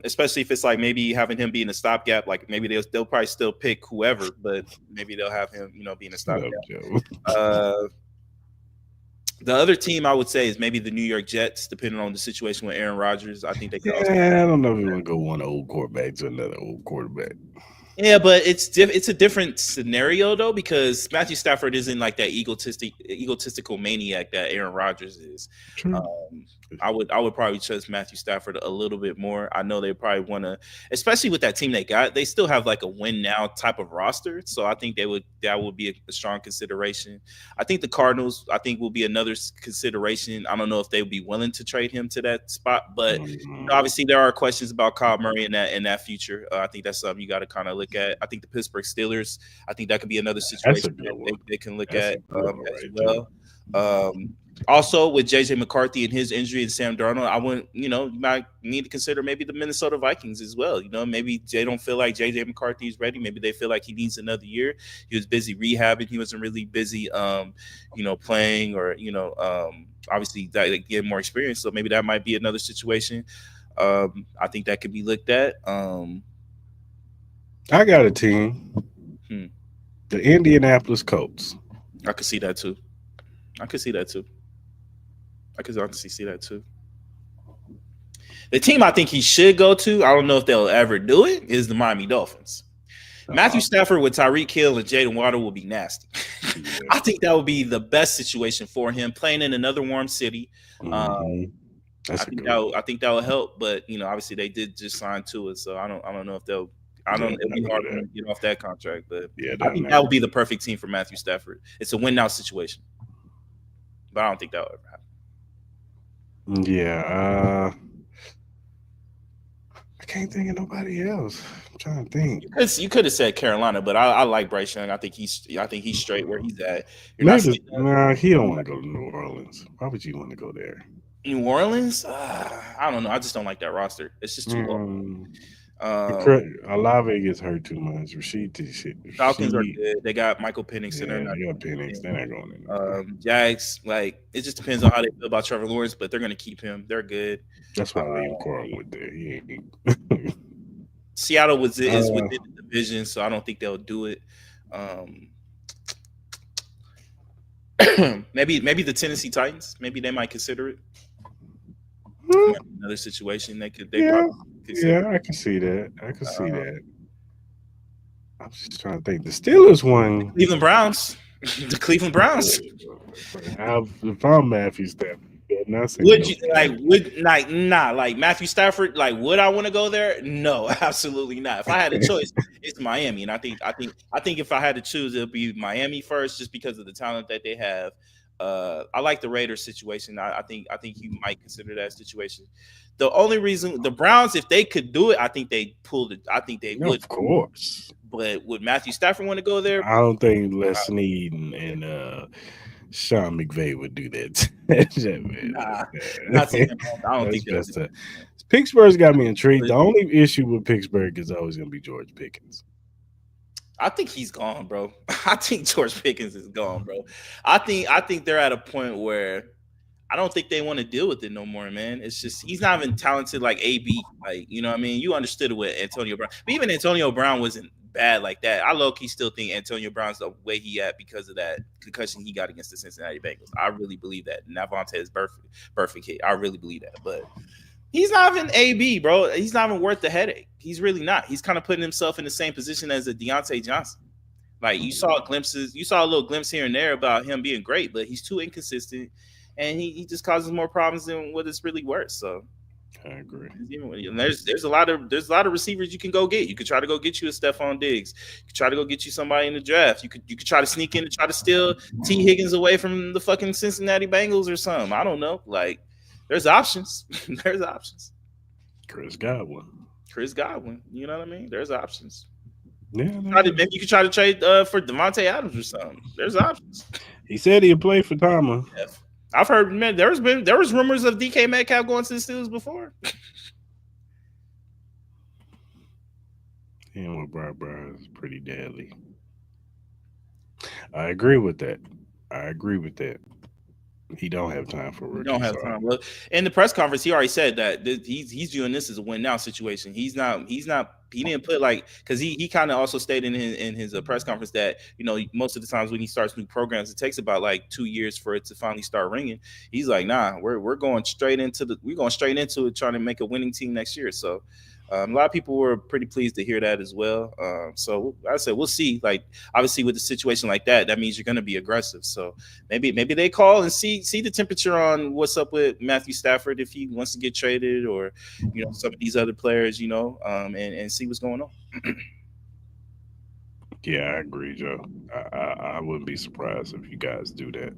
Especially if it's like maybe having him being a stopgap. Like, maybe they'll probably still pick whoever, but maybe they'll have him being a Shut up, stopgap. Joe. Uh, the other team I would say is maybe the New York Jets, depending on the situation with Aaron Rodgers. I think they could also. Yeah, I don't know if you want to go one old quarterback to another old quarterback. Yeah, but it's a different scenario though, because Matthew Stafford isn't like that egotistical maniac that Aaron Rodgers is. True. Um, I would probably trust Matthew Stafford a little bit more. I know they probably want to, especially with that team they got. They still have like a win now type of roster, so I think that would be a strong consideration. I think the Cardinals, I think, will be another consideration. I don't know if they would be willing to trade him to that spot, but Mm, obviously there are questions about Kyle Murray in that future. I think that's something you got to kind of look at. I think the Pittsburgh Steelers, I think that could be another that's a situation good that one. they can look That's a at good one as right there. well. Um, Also, with JJ McCarthy and his injury and Sam Darnold, I wouldn't, you might need to consider maybe the Minnesota Vikings as well. Maybe they don't feel like JJ McCarthy is ready. Maybe they feel like he needs another year. He was busy rehabbing. He wasn't really busy, playing, or obviously that, like, get more experience. So maybe that might be another situation. I think that could be looked at. I got a team, Hmm, the Indianapolis Colts. I could see that too. I could see that too. I could honestly see that too. The team I think he should go to, I don't know if they'll ever do it, is the Miami Dolphins. Matthew Uh, Stafford with Tyreek Hill and Jaden Water will be nasty. yeah. I think that would be the best situation for him, playing in another warm city. Um, Hmm. I That's a think good one. I think that will help, but obviously they did just sign to it, so I don't know if they'll. I They'll don't. It'll be never do hard for that. them to get off that contract, but Yeah, I they'll think that never would be do the perfect team for Matthew Stafford. It's a win now situation, but I don't think that will ever happen. that. Yeah. I can't think of nobody else. I'm trying to think. You could have said Carolina, but I like Bryce Young. I think he's straight where he's at. You're not Maybe saying nah. He don't want to go to New Orleans. Why would you want to go there? New Orleans. I don't know. I just don't like that roster. It's just too old. Mm, Olave gets hurt too much. Falcons are She, good. They got Michael Penix, so they're yeah, not they got going Penix. They're not going anywhere. anywhere. Jags, like it just depends on how they feel about Trevor Lawrence, but they're going to keep him. They're good. That's why I leave Uh, Carl with there. He ain't. Seattle was is uh, within the division, so I don't think they'll do it. Um, maybe the Tennessee Titans. Maybe they might consider it. hmm, Might be another situation they yeah, probably consider. yeah, I can see that. I can see that. I'm just trying to think. The Steelers won. Cleveland Browns. The Cleveland Browns. If I'm Matthew Stafford, you better not send me Would no you like damn. would like nah like Matthew Stafford, like would I want to go there? No, absolutely not. If I had a choice, it's Miami. And I think if I had to choose, it'll be Miami first just because of the talent that they have. I like the Raiders situation. I think you might consider that situation. The only reason the Browns, if they could do it, I think they pulled it. I think they would. Of course. But would Matthew Stafford want to go there? I don't think Les Snead and Sean McVay would do that. Nah, not to him. I don't That's think they'll do best. Pittsburgh's got me intrigued. The only issue with Pittsburgh is always going to be George Pickens. I think he's gone, bro. I think George Pickens is gone, bro. I think they're at a point where I don't think they want to deal with it no more, man. It's just he's not even talented like AB. Like, you know what I mean? You understood it with Antonio Brown. But even Antonio Brown wasn't bad like that. I low key still think Antonio Brown's the way he at because of that concussion he got against the Cincinnati Bengals. I really believe that. Navante is perfect hit. I really believe that. But he's not even AB, bro. He's not even worth the headache. He's really not. He's kind of putting himself in the same position as a Deontay Johnson. Like you saw glimpses, you saw a little glimpse here and there about him being great, but he's too inconsistent, and he just causes more problems than what it's really worth. So I agree. and there's a lot of receivers you can go get. You could try to go get you a Stephon Diggs. You could try to go get you somebody in the draft. You could try to sneak in and try to steal T Higgins away from the fucking Cincinnati Bengals or something. I don't know. Like there's options. There's options. Chris Godwin. Chris Godwin. You know what I mean? There's options. Yeah, Maybe you could try to trade for Devontae Adams or something. There's options. he said he'd play for Tama. Yeah. I've heard, man. There was rumors of DK Metcalf going to the Steelers before. Him with Brown is pretty deadly. I agree with that. I agree with that. He don't have time for We don't rookies. have So time. Well, in the press conference, he already said that he's viewing this as a win now situation. He's not. He's not. He didn't put like because he kind of also stated in his press conference that most of the times when he starts new programs, it takes about like 2 years for it to finally start ringing. He's like, nah, we're going straight into it, trying to make a winning team next year. So. A lot of people were pretty pleased to hear that as well. So I said we'll see. Like obviously with a situation like that, that means you're going to be aggressive. So maybe they call and see the temperature on what's up with Matthew Stafford if he wants to get traded or some of these other players, and see what's going on. yeah, I agree, Joe. I wouldn't be surprised if you guys do that.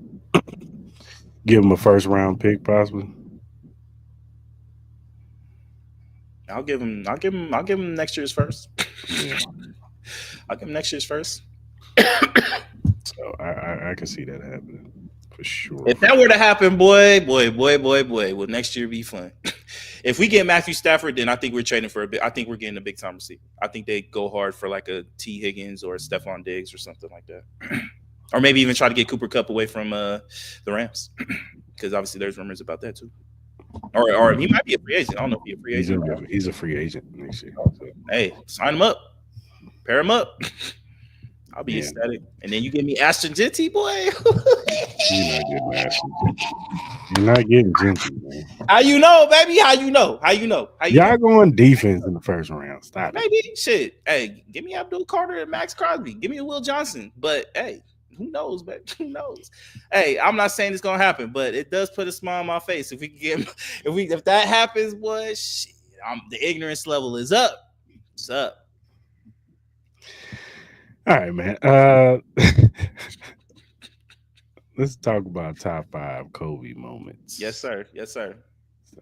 Give him a first round pick, possibly. I'll give him next year's first. Yeah. I'll give him next year's first. So I can see that happening for sure. If that were to happen, boy, will next year be fun. If we get Matthew Stafford, then I think we're trading for a bit. I think we're getting a big time receiver. I think they go hard for like a T Higgins or a Stephon Diggs or something like that, or maybe even try to get Cooper Kupp away from the Rams, because obviously there's rumors about that too. Or he might be a free agent. I don't know if he's a free agent. He's a free agent next year. So. Hey, sign him up, pair him up. I'll be Yeah. ecstatic. And then you give me Ashton Genty, boy. You're not getting Ashton. You're not getting Genty, man. How you know, baby? How you know? Y'all going defense in the first round. Stop it. Maybe shit. Hey, give me Abdul Carter and Max Crosby. Give me a Will Johnson. But hey, who knows, baby? Who knows? Hey, I'm not saying it's gonna happen, but it does put a smile on my face if we can get if that happens, boy. Shit, the ignorance level is up. It's up. All right, man. Let's talk about top 5 Kobe moments. Yes, sir. Yes, sir.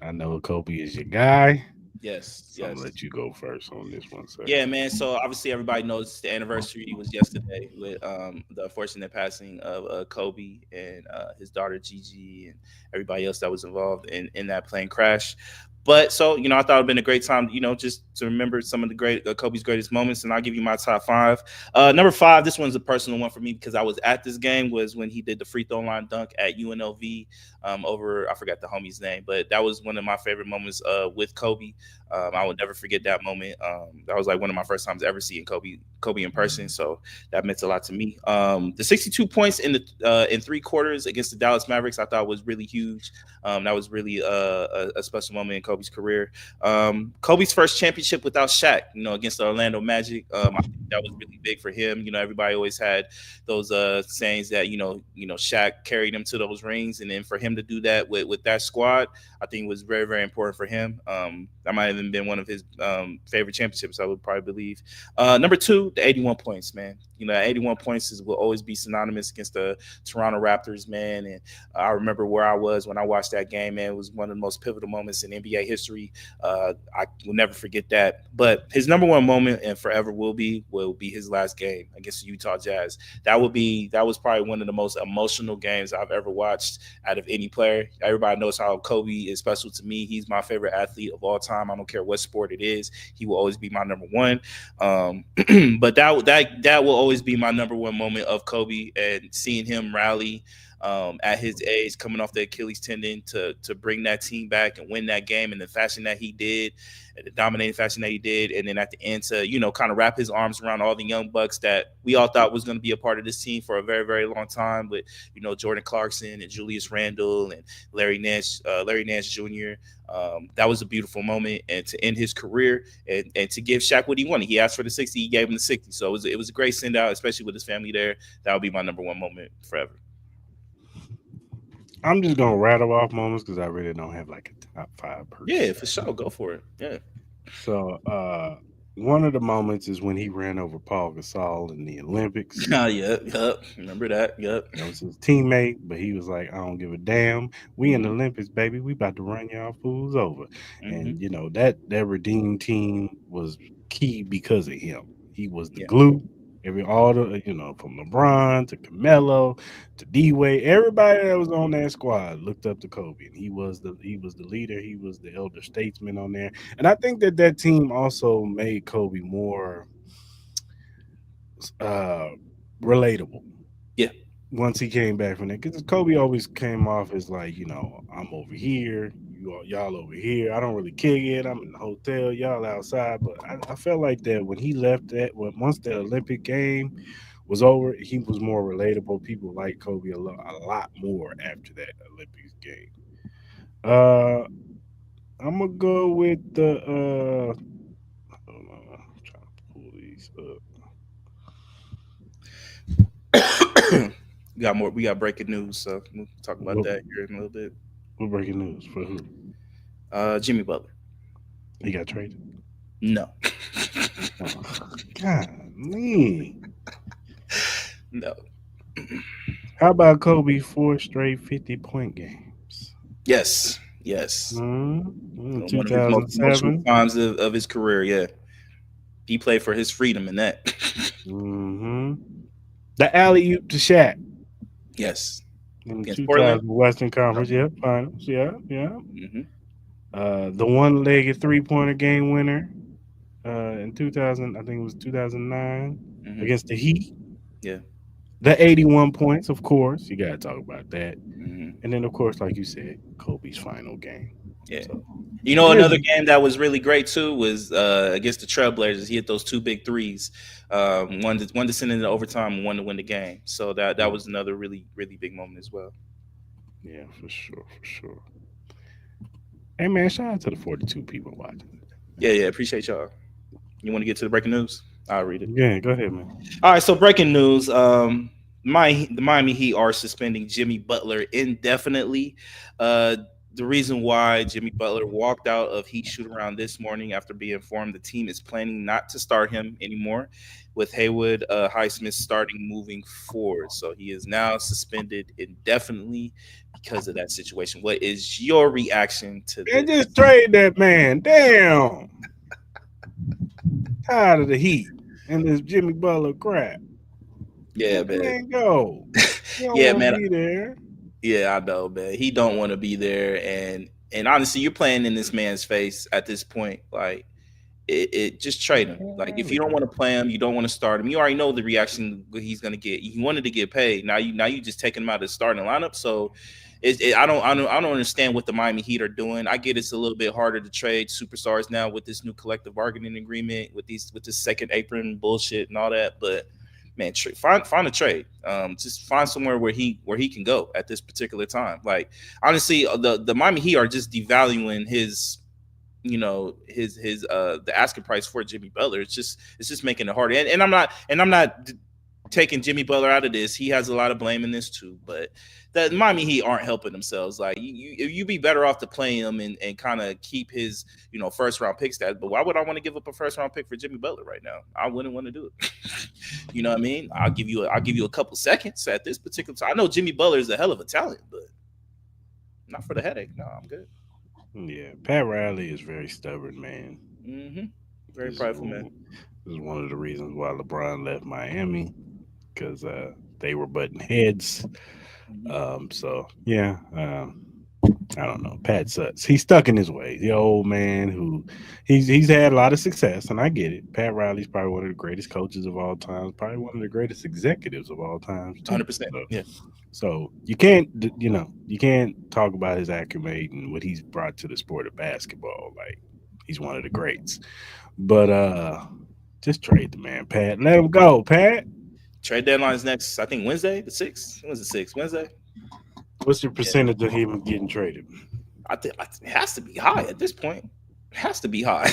I know Kobe is your guy. Yes. So I'm gonna let you go first on this one, sir. Yeah, man. So obviously everybody knows the anniversary was yesterday with the unfortunate passing of Kobe and his daughter Gigi and everybody else that was involved in that plane crash. But so I thought it'd been a great time, just to remember some of the great Kobe's greatest moments, and I'll give you my top five. Number five, this one's a personal one for me because I was at this game. Was when he did the free throw line dunk at UNLV, over, I forgot the homie's name, but that was one of my favorite moments with Kobe. I would never forget that moment. That was like one of my first times ever seeing Kobe in person, so that meant a lot to me. The 62 points in three quarters against the Dallas Mavericks, I thought was really huge. That was really a special moment in Kobe's career. Kobe's first championship without Shaq, against the Orlando Magic. I think that was really big for him. Everybody always had those sayings that Shaq carried him to those rings, and then for him to do that with that squad, I think was very, very important for him. That might have even been one of his favorite championships, I would probably believe. Number two, the 81 points, man. 81 points will always be synonymous against the Toronto Raptors, man. And I remember where I was when I watched that game, man. It was one of the most pivotal moments in NBA history. I will never forget that. But his number one moment and forever will be his last game against the Utah Jazz. That was probably one of the most emotional games I've ever watched out of any player. Everybody knows how Kobe is special to me. He's my favorite athlete of all time. I don't care what sport it is. He will always be my number one. But that will always be my number one moment of Kobe, and seeing him rally at his age, coming off the Achilles tendon, to bring that team back and win that game in the fashion that he did, the dominating fashion that he did, and then at the end to kind of wrap his arms around all the young bucks that we all thought was going to be a part of this team for a very, very long time, with Jordan Clarkson and Julius Randle and Larry Nance Jr. That was a beautiful moment, and to end his career, and to give Shaq what he wanted. He asked for the 60, he gave him the 60. So it was a great send out, especially with his family there. That would be my number one moment forever. I'm just gonna rattle off moments because I really don't have like a top five per Yeah, se. for sure. Go for it. Yeah. So one of the moments is when he ran over Paul Gasol in the Olympics. Yep. Yep. Remember that. Yep. That was his teammate, but he was like, I don't give a damn. We in the Mm-hmm. Olympics, baby. We about to run y'all fools over. Mm-hmm. And that redeemed team was key because of him. He was the Yeah. glue. Every all the from LeBron to Carmelo to D Wade, everybody that was on that squad looked up to Kobe, and he was the leader. He was the elder statesman on there, and I think that team also made Kobe more uh, relatable Yeah. once he came back from that, because Kobe always came off as like, I'm over here, y'all over here. I don't really kick it. I'm in the hotel, y'all outside. But I felt like that when he left once the Olympic game was over, he was more relatable. People liked Kobe a lot more after that Olympics game. Uh, I'm gonna go with the. Hold on, I'm trying to pull these up. we got more. We got breaking news, so we'll talk about What, that here in a little bit. what breaking news for who? Jimmy Butler. He got traded. No. Oh, God, man. No. How about Kobe four straight 50-point games? Yes. Yes. One of his most emotional 2007. times of his career. Yeah. He played for his freedom in that. Mm-hmm. The alley oop to Shaq Yes. in the Against Portland. 2000 Western Conference. Yep, finals. Yeah, yeah. Mm-hmm. The one-legged three-pointer game winner in 2000. I think it was 2009 Mm-hmm. against the Heat. Yeah. The 81 points, of course. You got to talk about that. Mm-hmm. And then, of course, like you said, Kobe's final game. Yeah. So Another there's game that was really great too was against the Trailblazers. He hit those two big threes, one to send into overtime, and one to win the game. So that was another really, really big moment as well. yeah, for sure, for sure. Hey man, shout out to the 42 people watching. Yeah, yeah. Appreciate y'all. You want to get to the breaking news? I'll read it. Yeah, go ahead, man. All right. So breaking news. The Miami Heat are suspending Jimmy Butler indefinitely. Uh, the reason why Jimmy Butler walked out of Heat shoot around this morning after being informed the team is planning not to start him anymore, with Haywood Highsmith starting moving forward. So he is now suspended indefinitely because of that situation. What is your reaction to And this? just trade that man. Damn. Tired of the Heat and this Jimmy Butler crap. Yeah, Let the man. man go. He don't Yeah, want to man. be there. Yeah, I know, man. He don't want to be there, and And honestly, you're playing in this man's face at this point. Like it just trade him. Like if you don't want to play him, you don't want to start him. You already know the reaction he's gonna get. He wanted to get paid. Now you just taking him out of the starting lineup. So I don't understand what the Miami Heat are doing. I get it's a little bit harder to trade superstars now with this new collective bargaining agreement with this second apron bullshit and all that. But man, find a trade. Just find somewhere where he can go at this particular time. Like honestly, the Miami Heat are just devaluing his the asking price for Jimmy Butler. It's just making it harder. And I'm not taking Jimmy Butler out of this. He has a lot of blame in this too. But the Miami Heat aren't helping themselves. Like you be better off to play him and kind of keep his first round pick stats. But why would I want to give up a first round pick for Jimmy Butler right now? I wouldn't want to do it. You know what I mean? I'll give you a couple seconds at this particular time. I know Jimmy Butler is a hell of a talent, but not for the headache. No, I'm good. Yeah, Pat Riley is very stubborn, man. Hmm. Very This is, prideful man. this is one of the reasons why LeBron left Miami because they were butting heads. Hmm. So yeah, I don't know. Pat sucks. He's stuck in his ways. The old man who he's had a lot of success, and I get it. Pat Riley's probably one of the greatest coaches of all time. Probably one of the greatest executives of all time too. 100%. So, Yeah. so you can't talk about his acumen and what he's brought to the sport of basketball. Like he's one of the greats. But just trade the man, Pat. Let him go, Pat. Trade deadline's next. I think Wednesday, the 6th. When was the 6th? Wednesday. What's your Yeah. percentage of him getting traded? I think it has to be high at this point. It has to be high.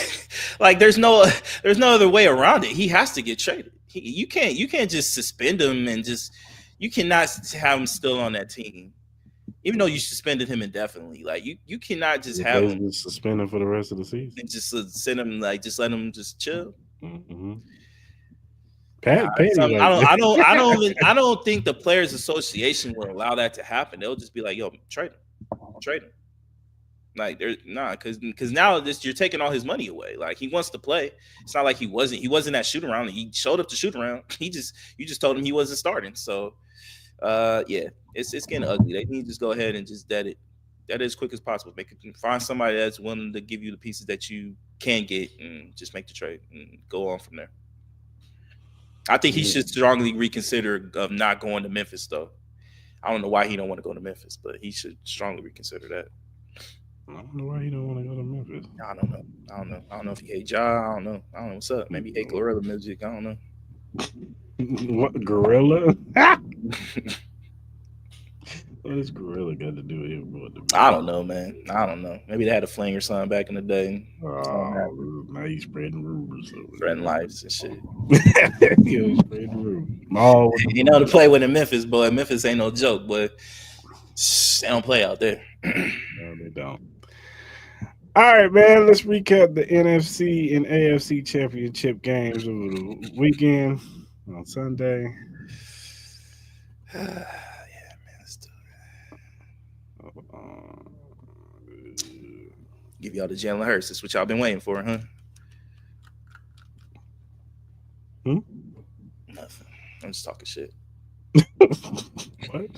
Like there's no other way around it. He has to get traded. You can't just suspend him and just you cannot have him still on that team. Even though you suspended him indefinitely, like you cannot just You're have him basically suspended for the rest of the season. and just send him like just let him just chill. Hmm. Nah, Pat Petty some, I like don't I don't I don't even, that. I don't think the Players Association will allow that to happen. They'll just be like, yo, trade him. Like there's nah, because now this you're taking all his money away. Like he wants to play. It's not like he wasn't at shoot around. He showed up to shoot around. You just told him he wasn't starting. So yeah, it's getting ugly. They need to just go ahead and just dead it as quick as possible. Find somebody that's willing to give you the pieces that you can get and just make the trade and go on from there. I think he Yeah. should strongly reconsider of not going to Memphis though. I don't know why he don't want to go to Memphis, but he should strongly reconsider that. I don't know why he don't want to go to Memphis. I don't know. I don't know if he hate Ja. I don't know. What's up. Maybe he hate Glorilla music. I don't know. What gorilla? What does gorilla got to do with him going to I Memphis? don't know, man. I don't know. Maybe they had a fling or something back in the day. Something happened. Oh, now he's spreading rumors over Threatening lives and shit. there. He's spreading rumors. Maul with You know to play with in Memphis, boy. Memphis ain't no joke, but they don't play out there. no, they don't. All right, man. Let's recap the NFC and AFC championship games over the weekend on Sunday. Yeah, man. Let's do Uh, Give y'all the Jalen Hurts. That's what y'all been waiting for, huh? hmm? Nothing. I'm just talking shit. What?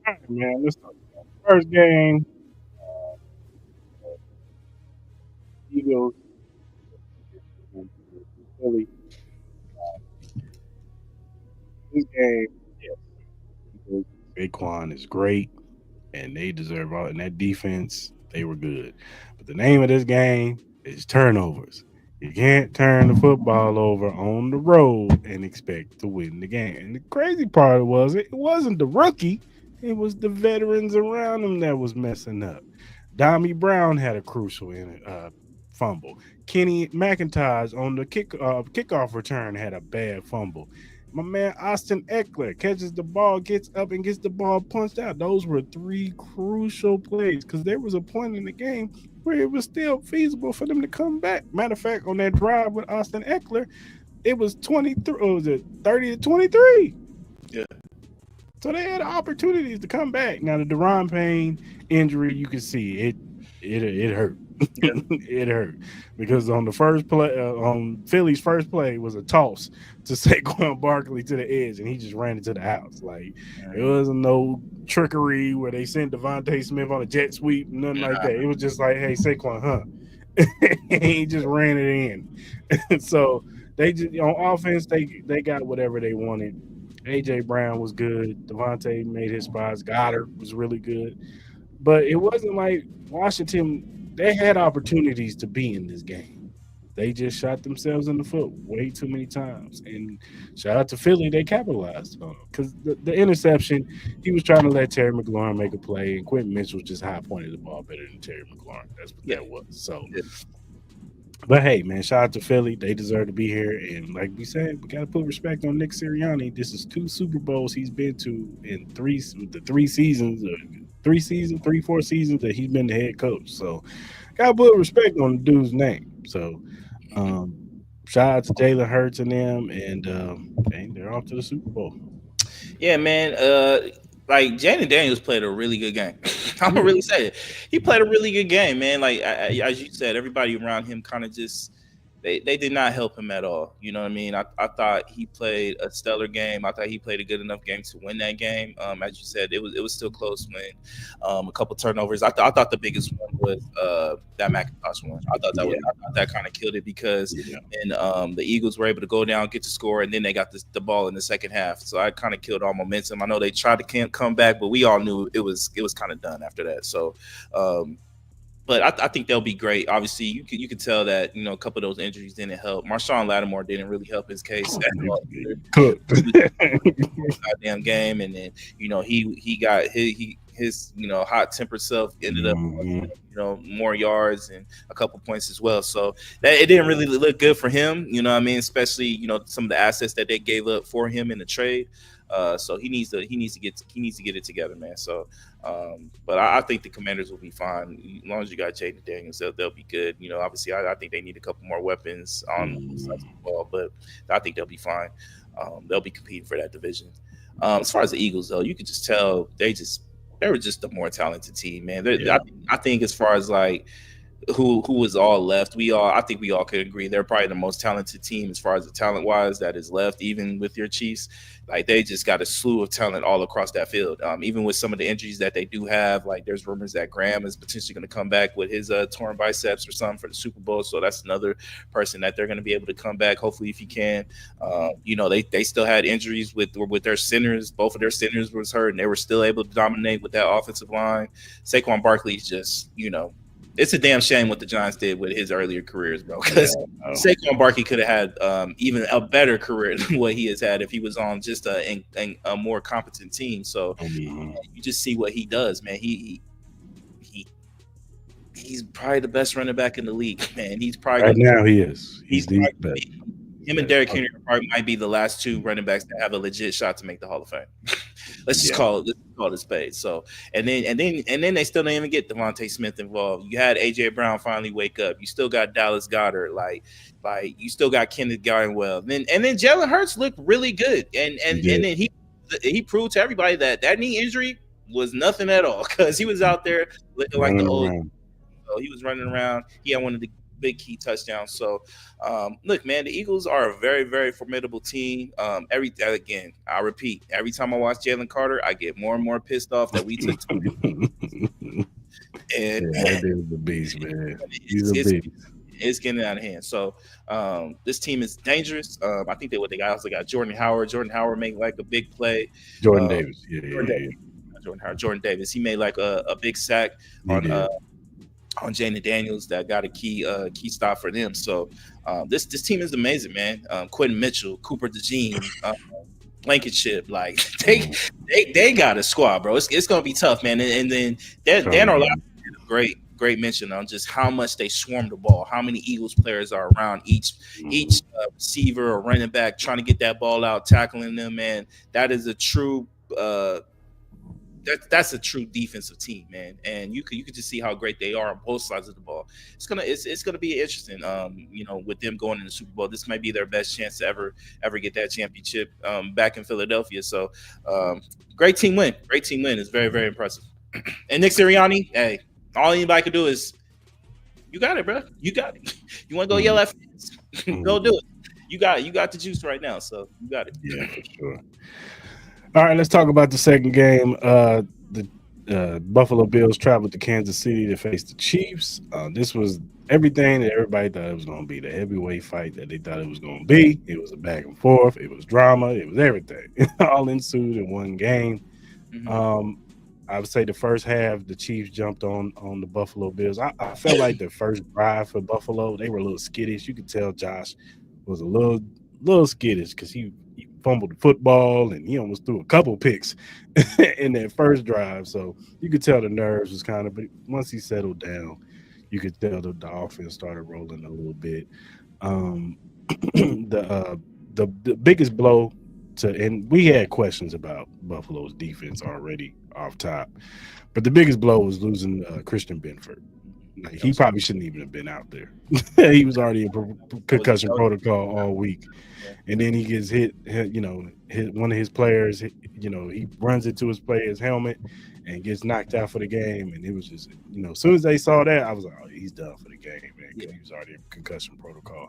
All right, man. Let's talk about the first game. Eagles and Philly. This game, yes, Saquon is great, and they deserve all. And that defense, they were good. But the name of this game is turnovers. You can't turn the football over on the road and expect to win the game. And the crazy part was it wasn't the rookie; it was the veterans around him that was messing up. Dommy Brown had a crucial fumble. Kenny McIntyre on the kickoff return had a bad fumble. My man Austin Eckler catches the ball, gets up, and gets the ball punched out. Those were three crucial plays because there was a point in the game where it was still feasible for them to come back. Matter of fact, on that drive with Austin Eckler, it was 23, or was it 30-23? Yeah. So they had opportunities to come back. Now the Deron Payne injury, you can see it hurt. It hurt because on the first play, on Philly's first play was a toss to Saquon Barkley to the edge, and he just ran into the house. Like it Yeah. wasn't no trickery where they sent Devontae Smith on a jet sweep, nothing like that. It was just like, hey, Saquon, huh? And he just ran it in. So they just on offense, they got whatever they wanted. AJ Brown was good. Devontae made his spots. Goddard was really good. But it wasn't like Washington, they had opportunities to be in this game. They just shot themselves in the foot way too many times. And shout out to Philly, they capitalized on it. Because the interception, he was trying to let Terry McLaurin make a play, and Quentin Mitchell just high pointed the ball better than Terry McLaurin. That's what Yeah. that was. So, Yeah. but hey, man, shout out to Philly. They deserve to be here. And like we said, we got to put respect on Nick Sirianni. This is two Super Bowls he's been to in the 3 seasons, 3 seasons, 3, 4 seasons that he's been the head coach. So, got to put respect on the dude's name. So, um, shout out to Jalen Hurts and them. And hey, they're off to the Super Bowl. Yeah, man. Like Jaden Daniels played a really good game. I'm gonna Yeah. really say it. He played a really good game, man. Like as you said, everybody around him kind of just they did not help him at all. You know what I mean? I thought he played a stellar game. I thought he played a good enough game to win that game. As you said, it was still close when a couple turnovers. I thought the biggest one was that McIntosh one. Yeah. I thought that kind of killed it because Yeah. and the Eagles were able to go down, get the score, and then they got the ball in the second half. So I kind of killed all momentum. I know they tried to come back, but we all knew it was kind of done after that. So um, but I think they'll be great. Obviously, you can tell that a couple of those injuries didn't help. Marshawn Lattimore didn't really help his case at He all. was getting cooked. He was goddamn game, and then he got his hot tempered self ended up Mhm. more yards and a couple points as well. So that it didn't really look good for him. You know what I mean? Especially some of the assets that they gave up for him in the trade. So he needs to get it together, man. So, but I think the Commanders will be fine as long as you got Jaden Daniels. They'll be good. Obviously, I think they need a couple more weapons on both sides of Mhm. the ball, but I think they'll be fine. They'll be competing for that division. As far as the Eagles, though, you could just tell they were just a more talented team, man. Yeah. I think as far as like who was all left. I think we all could agree they're probably the most talented team as far as the talent wise that is left, even with your Chiefs. Like they just got a slew of talent all across that field. Even with some of the injuries that they do have, like there's rumors that Graham is potentially going to come back with his torn biceps or something for the Super Bowl. So that's another person that they're going to be able to come back. Hopefully, if he can. They still had injuries with their centers. Both of their centers was hurt, and they were still able to dominate with that offensive line. Saquon Barkley's just it's a damn shame what the Giants did with his earlier careers, bro. Yeah. Because Oh. Saquon Barkley could have had even a better career than what he has had if he was on just a more competent team. So Mhm. you just see what he does, man. He he's probably the best running back in the league, man. He's probably Right gonna now, he is. he's He's the probably best. him and Best Derrick Henry possible. probably might be the last two running backs that have a legit shot to make the Hall of Fame. Yeah. Let's call it a spade. So and then they still didn't even get Devontae Smith involved. You had AJ Brown finally wake up. You still got Dallas Goddard, like you still got Kenneth Gainwell. And then Jalen Hurts looked really good. And He and did. and then he proved to everybody that knee injury was nothing at all because he was out there looking like the Running old. around. So he was running around. He had one of the big key touchdowns. So, look, man, the Eagles are a very, very formidable team. Again, I repeat, every time I watch Jalen Carter, I get more and more pissed off that we took. And Yeah, that dude's a beast, man. He's it's, a it's beast. it's getting out of hand. So this team is dangerous. I think they what they got also got Jordan Howard. Jordan Howard made like a big play. Jordan Uh, Davis. Yeah, Jordan yeah, Davis, Jordan Howard, Jordan Davis. He made like a big sack yeah. He on did. Jaden Daniels that got a key stop for them. So this team is amazing, man. Quentin Mitchell, Cooper DeJean, Blankenship, like they Mhm. they got a squad, bro. It's gonna be tough, man. And then Dan Telling Orlovsky you. did a great mention on just how much they swarm the ball, how many Eagles players are around each Mhm. receiver or running back trying to get that ball out, tackling them, man. That is a true that's a true defensive team, man. And you could just see how great they are on both sides of the ball. It's gonna be interesting. With them going in the Super Bowl, this might be their best chance to ever get that championship back in Philadelphia. So great team win. Great team win. It's very, very impressive. And Nick Sirianni, hey, all anybody could do is You got it, bro. You got it. You want to go yell Mm, at fans? Go do mm, it. You got the juice right now, so you got it. yeah, for sure. All right, let's talk about the second game. The Buffalo Bills traveled to Kansas City to face the Chiefs. This was everything that everybody thought it was going to be, the heavyweight fight that they thought it was going to be. It was a back and forth, it was drama, it was everything. All ensued in one game. Hmm. Um, I would say the first half, the Chiefs jumped on the Buffalo Bills. I felt like the first drive for Buffalo, they were a little skittish. You could tell Josh was a little skittish because he fumbled the football and he almost threw a couple picks in that first drive. So you could tell the nerves was kind of. But once he settled down, you could tell the offense started rolling a little bit. Um, the the biggest blow to, and we had questions about Buffalo's defense already off top, but the biggest blow was losing Christian Benford. Like, That he was probably shouldn't even have been out there. He was already in concussion that was protocol all week, yeah. and then he gets hit, one of his players, he runs into his player's helmet and gets knocked out for the game. And it was just, as soon as they saw that, I was like, oh, he's done for the game, man, because Yeah. he was already in concussion protocol.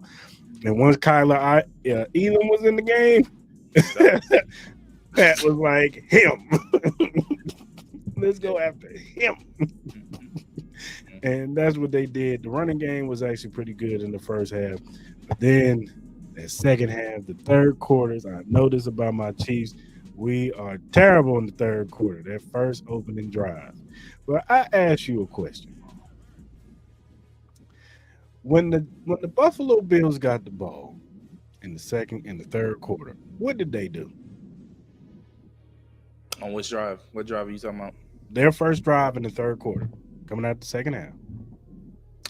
And once Elam was in the game, That Pat was like, him. Let's yeah. go after him. And that's what they did. The running game was actually pretty good in the first half. But then that second half, the third quarters, I noticed about my Chiefs, we are terrible in the third quarter, that first opening drive. But I ask you a question. When the Buffalo Bills got the ball in the second and the third quarter, what did they do? On which drive? What drive are you talking about? Their first drive in the third quarter, coming out the second half.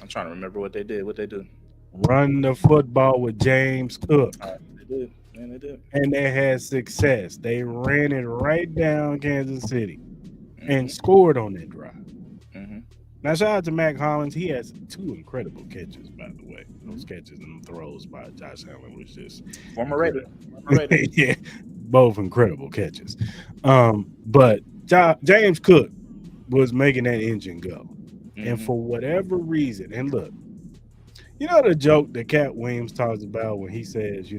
I'm trying to remember what they did. What they do? Run the football with James Cook. They did. Man, they did. And they had success. They ran it right down Kansas City and Hmm. scored on that drive. Hmm. Now, shout out to Mac Hollins. He has two incredible catches, by the way. Those catches and throws by Josh Allen was just Former Raider. incredible. Former Raider. Yeah, both incredible catches. But James Cook was making that engine go. And Hmm. for whatever reason, and look, the joke that Cat Williams talks about when he says,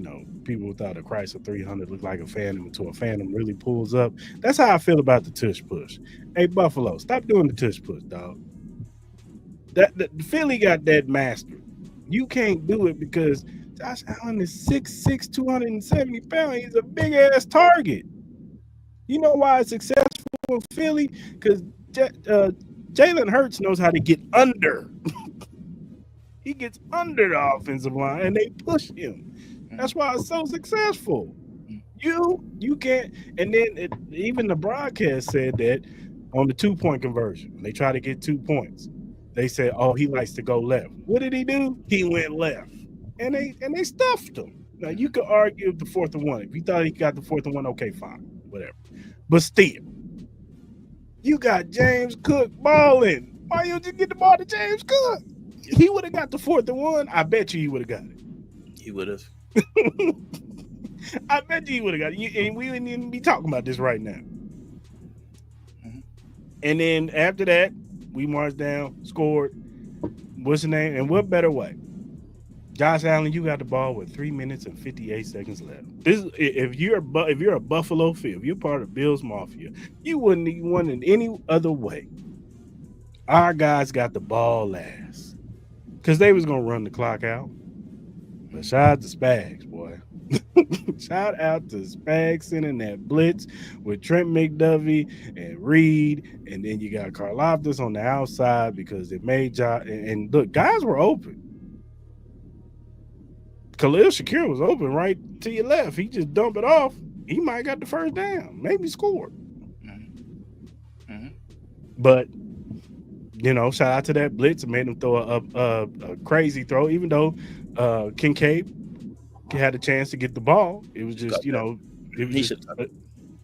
people thought a Chrysler 300 looked like a Phantom until a Phantom really pulls up. That's how I feel about the tush push. Hey, Buffalo, stop doing the tush push, dog. That Philly got that mastered. You can't do it because Josh Allen is 6'6", 270 pounds. He's a big ass target. You know why it's successful in Philly? Because Jalen Hurts knows how to get under. He gets under the offensive line and they push him. That's why it's so successful. You can't. And then even the broadcast said that on the 2 point conversion, when they try to get 2 points, they said, "Oh, he likes to go left." What did he do? He went left, and they stuffed him. Now you could argue the 4th and 1. If you thought he got the 4th and 1, okay, fine, whatever. But still, you got James Cook balling. Why don't you get the ball to James Cook? He would have got the 4th and 1. I bet you he would have got He would have. it. I bet you he would have got it. And we wouldn't even be talking about this right now. Hmm. And then after that, we marched down, scored. What's the name? And what better way? Josh Allen, you got the ball with 3 minutes and 58 seconds left. This, if you're a Buffalo fan, if you're part of Bills Mafia, you wouldn't even want it any other way. Our guys got the ball last because they was gonna run the clock out. But shout out to Spags, boy. Shout out to Spags sending that blitz with Trent McDuffie and Reed, and then you got Karloftis on the outside because it made Josh. And look, guys were open. Khalil Shakir was open right to your left. He just dumped it off. He might have got the first down, maybe scored. Hmm. But shout out to that blitz. It made him throw a crazy throw, even though Kincaid had a chance to get the ball. It was just, Got that. it was He just, should.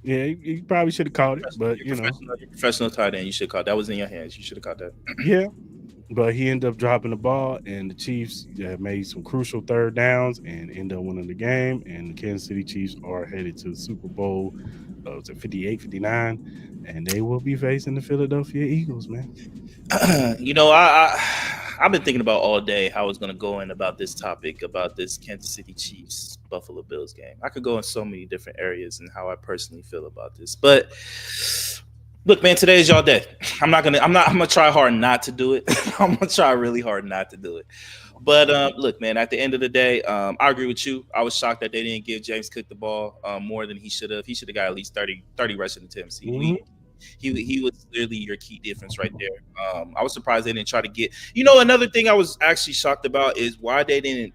yeah, he probably should have caught it, but Your professional tight end. You should caught that. Was in your hands. You should have caught that. yeah. But he ended up dropping the ball, and the Chiefs made some crucial third downs and ended up winning the game. And the Kansas City Chiefs are headed to the Super Bowl. It's at 58, 59, and they will be facing the Philadelphia Eagles, man. You know, I've been thinking about all day how I was going to go in about this topic, about this Kansas City Chiefs Buffalo Bills game. I could go in so many different areas and how I personally feel about this. But look, man, today is y'all day. I'm gonna try hard not to do it. I'm gonna try really hard not to do it. But look, man, at the end of the day, I agree with you. I was shocked that they didn't give James Cook the ball more than he should have. He should have got at least 30 rushing attempts. Hmm. He was literally your key difference right there. I was surprised they didn't try to get. Another thing I was actually shocked about is why they didn't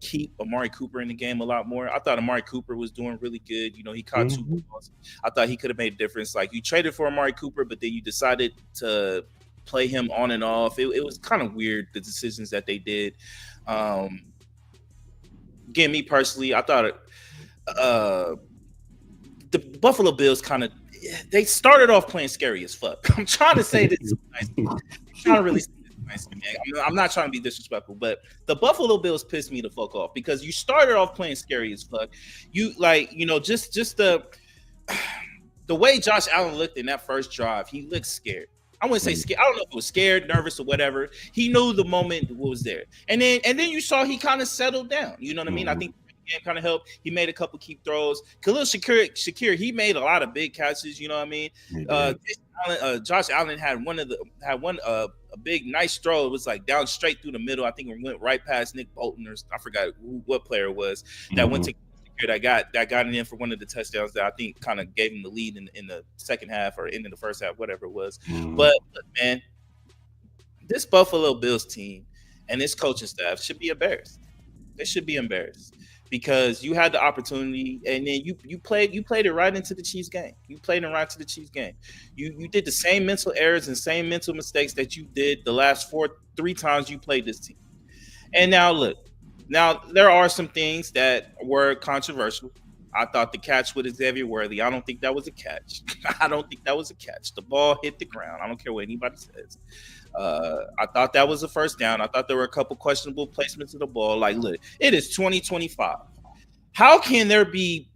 keep Amari Cooper in the game a lot more. I thought Amari Cooper was doing really good. He caught two Hmm. balls. I thought he could have made a difference. Like you traded for Amari Cooper, but then you decided to play him on and off. It was kind of weird the decisions that they did. Um, Again, me personally, I thought uh, the Buffalo Bills kind of they started off playing scary as fuck. I'm trying to say this nice. I'm trying to really say this nice, man. I'm not trying to be disrespectful, but the Buffalo Bills pissed me the fuck off because you started off playing scary as fuck. You just the way Josh Allen looked in that first drive, he looked scared. I wouldn't say scared. I don't know if it was scared, nervous, or whatever. He knew the moment was there, and then you saw he kind of settled down. You know what I mean? I think the game kind of helped. He made a couple keep throws. Khalil Shakir, he made a lot of big catches. You know what I mean? Josh Allen had a big nice throw. It was like down straight through the middle. I think it went right past Nick Bolton, or I forgot what player it was that went to that got it in for one of the touchdowns that I think kind of gave him the lead in the second half or into the first half, whatever it was. Hmm. But look, man, this Buffalo Bills team and this coaching staff should be embarrassed. They should be embarrassed because you had the opportunity and then you played it right into the Chiefs game. You played it right to the Chiefs game. You did the same mental errors and same mental mistakes that you did the last three times you played this team. And now look, now there are some things that were controversial. I thought the catch with Xavier Worthy. I don't think that was a catch. I don't think that was a catch. The ball hit the ground. I don't care what anybody says. I thought that was a first down. I thought there were a couple questionable placements of the ball. Like, look, it is 2025. How can there be?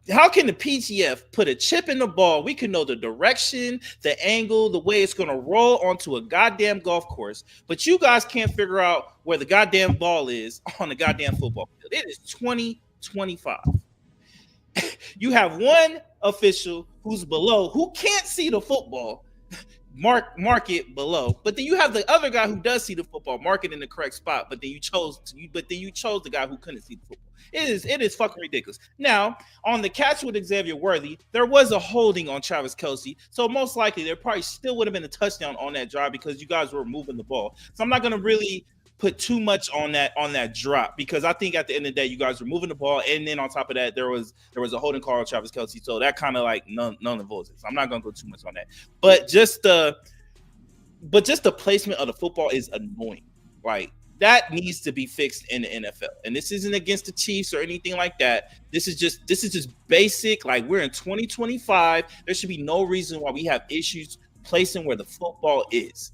How can the PTF put a chip in the ball? We can know the direction, the angle, the way it's going to roll onto a goddamn golf course, but you guys can't figure out where the goddamn ball is on the goddamn football field. It is 2025. You have one official who's below, who can't see the football, mark it below. But then you have the other guy who does see the football, mark it in the correct spot. But then you chose the guy who couldn't see the football. It is fucking ridiculous. Now, on the catch with Xavier Worthy, there was a holding on Travis Kelce. So most likely there probably still would have been a touchdown on that drive because you guys were moving the ball. So I'm not gonna really put too much on that drop because I think at the end of the day you guys were moving the ball, and then on top of that there was a holding call on Travis Kelce, so that kind of like none of those. So I'm not gonna go too much on that, but just the placement of the football is annoying. Like that needs to be fixed in the NFL, and this isn't against the Chiefs or anything like that. This is just basic. Like we're in 2025. There should be no reason why we have issues placing where the football is.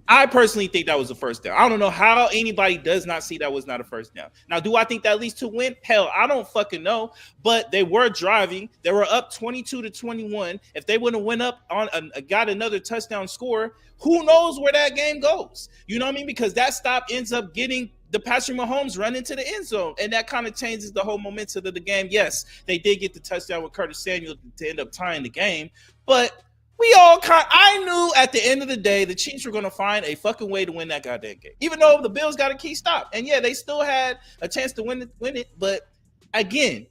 I personally think that was a first down. I don't know how anybody does not see that was not a first down. Now, do I think that leads to win? Hell, I don't fucking know. But they were driving. They were up 22-21. If they would have went up on got another touchdown score, who knows where that game goes? You know what I mean? Because that stop ends up getting the Patrick Mahomes run into the end zone, and that kind of changes the whole momentum of the game. Yes, they did get the touchdown with Curtis Samuel to end up tying the game, but I knew at the end of the day the Chiefs were going to find a fucking way to win that goddamn game, even though the Bills got a key stop. And yeah, they still had a chance to win it. But again,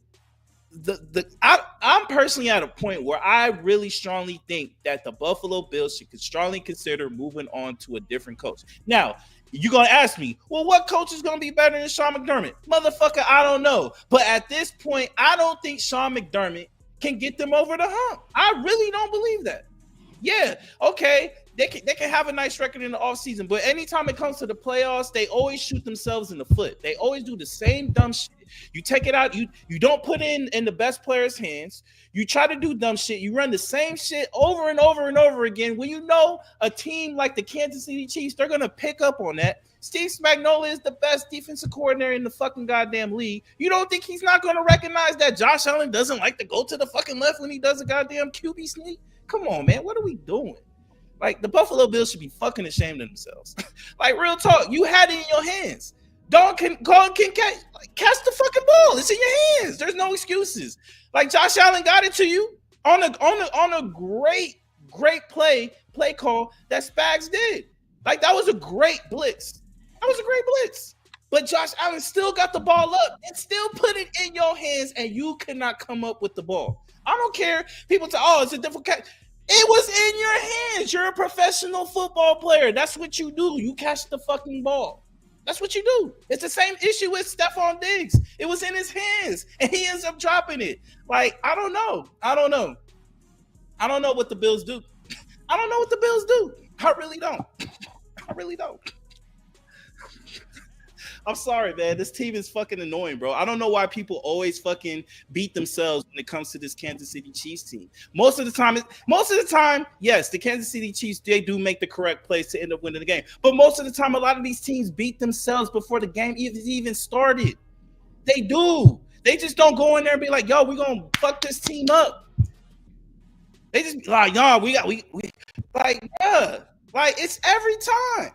I'm personally at a point where I really strongly think that the Buffalo Bills should strongly consider moving on to a different coach. Now, you're going to ask me, well, what coach is going to be better than Sean McDermott? Motherfucker, I don't know. But at this point, I don't think Sean McDermott can get them over the hump. I really don't believe that. Yeah, okay, they can have a nice record in the offseason, but anytime it comes to the playoffs, they always shoot themselves in the foot. They always do the same dumb shit. You take it out, you don't put it in the best player's hands. You try to do dumb shit. You run the same shit over and over and over again. When you know a team like the Kansas City Chiefs, they're gonna pick up on that. Steve Spagnuolo is the best defensive coordinator in the fucking goddamn league. You don't think he's not gonna recognize that Josh Allen doesn't like to go to the fucking left when he does a goddamn QB sneak? Come on, man. What are we doing? Like the Buffalo Bills should be fucking ashamed of themselves. Like real talk, you had it in your hands. Dog can catch the fucking ball. It's in your hands. There's no excuses. Like Josh Allen got it to you on a great play call that Spags did. Like that was a great blitz. That was a great blitz. But Josh Allen still got the ball up and still put it in your hands, and you could not come up with the ball. I don't care. People say, "Oh, it's a difficult catch." It was in your hands. You're a professional football player. That's what you do. You catch the fucking ball. That's what you do. It's the same issue with Stephon Diggs. It was in his hands, and he ends up dropping it. Like, I don't know. I don't know what the Bills do. I don't know what the Bills do. I really don't. I really don't. I'm sorry, man. This team is fucking annoying, bro. I don't know why people always fucking beat themselves when it comes to this Kansas City Chiefs team. Most of the time, yes, the Kansas City Chiefs, they do make the correct plays to end up winning the game. But most of the time, a lot of these teams beat themselves before the game even started. They do. They just don't go in there and be like, yo, we're going to fuck this team up. They just be like, yo, we like, yeah. Like, it's every time.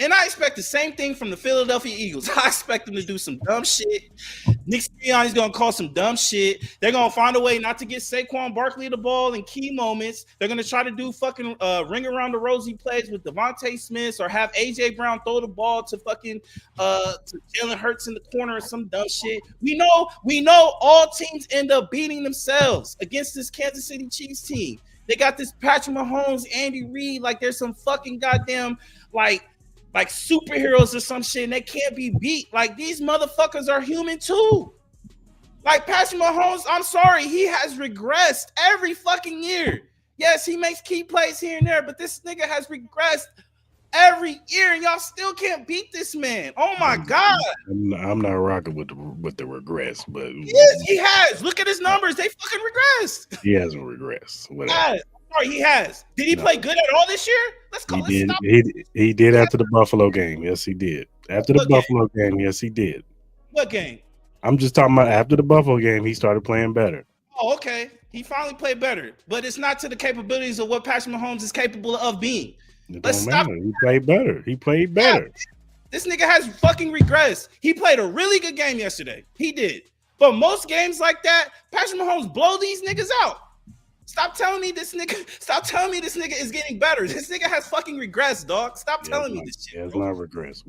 And I expect the same thing from the Philadelphia Eagles. I expect them to do some dumb shit. Nick Sirianni's going to call some dumb shit. They're going to find a way not to get Saquon Barkley the ball in key moments. They're going to try to do fucking ring around the rosy plays with Devontae Smith or have A.J. Brown throw the ball to fucking to Jalen Hurts in the corner or some dumb shit. We know all teams end up beating themselves against this Kansas City Chiefs team. They got this Patrick Mahomes, Andy Reid, like there's some fucking goddamn like superheroes or some shit, and they can't be beat. Like, these motherfuckers are human too. Like, Patrick Mahomes, I'm sorry, he has regressed every fucking year. Yes, he makes key plays here and there, but this nigga has regressed every year, and y'all still can't beat this man. Oh my God. I'm not rocking with the regress, but yes, he has. Look at his numbers. They fucking regressed. He hasn't regressed. Whatever. Sorry, he has. Did he play good at all this year? Let's go. He did after the Buffalo game. Yes, he did. After the Buffalo game, yes, he did. What game? I'm just talking about after the Buffalo game, he started playing better. Oh, okay. He finally played better, but it's not to the capabilities of what Patrick Mahomes is capable of being. Let's stop. He played better. He played better. Yeah, this nigga has fucking regressed. He played a really good game yesterday. He did. But most games like that, Patrick Mahomes blow these niggas out. Stop telling me this nigga is getting better. This nigga has fucking regressed, dog. Stop telling me this shit. He has not regressed.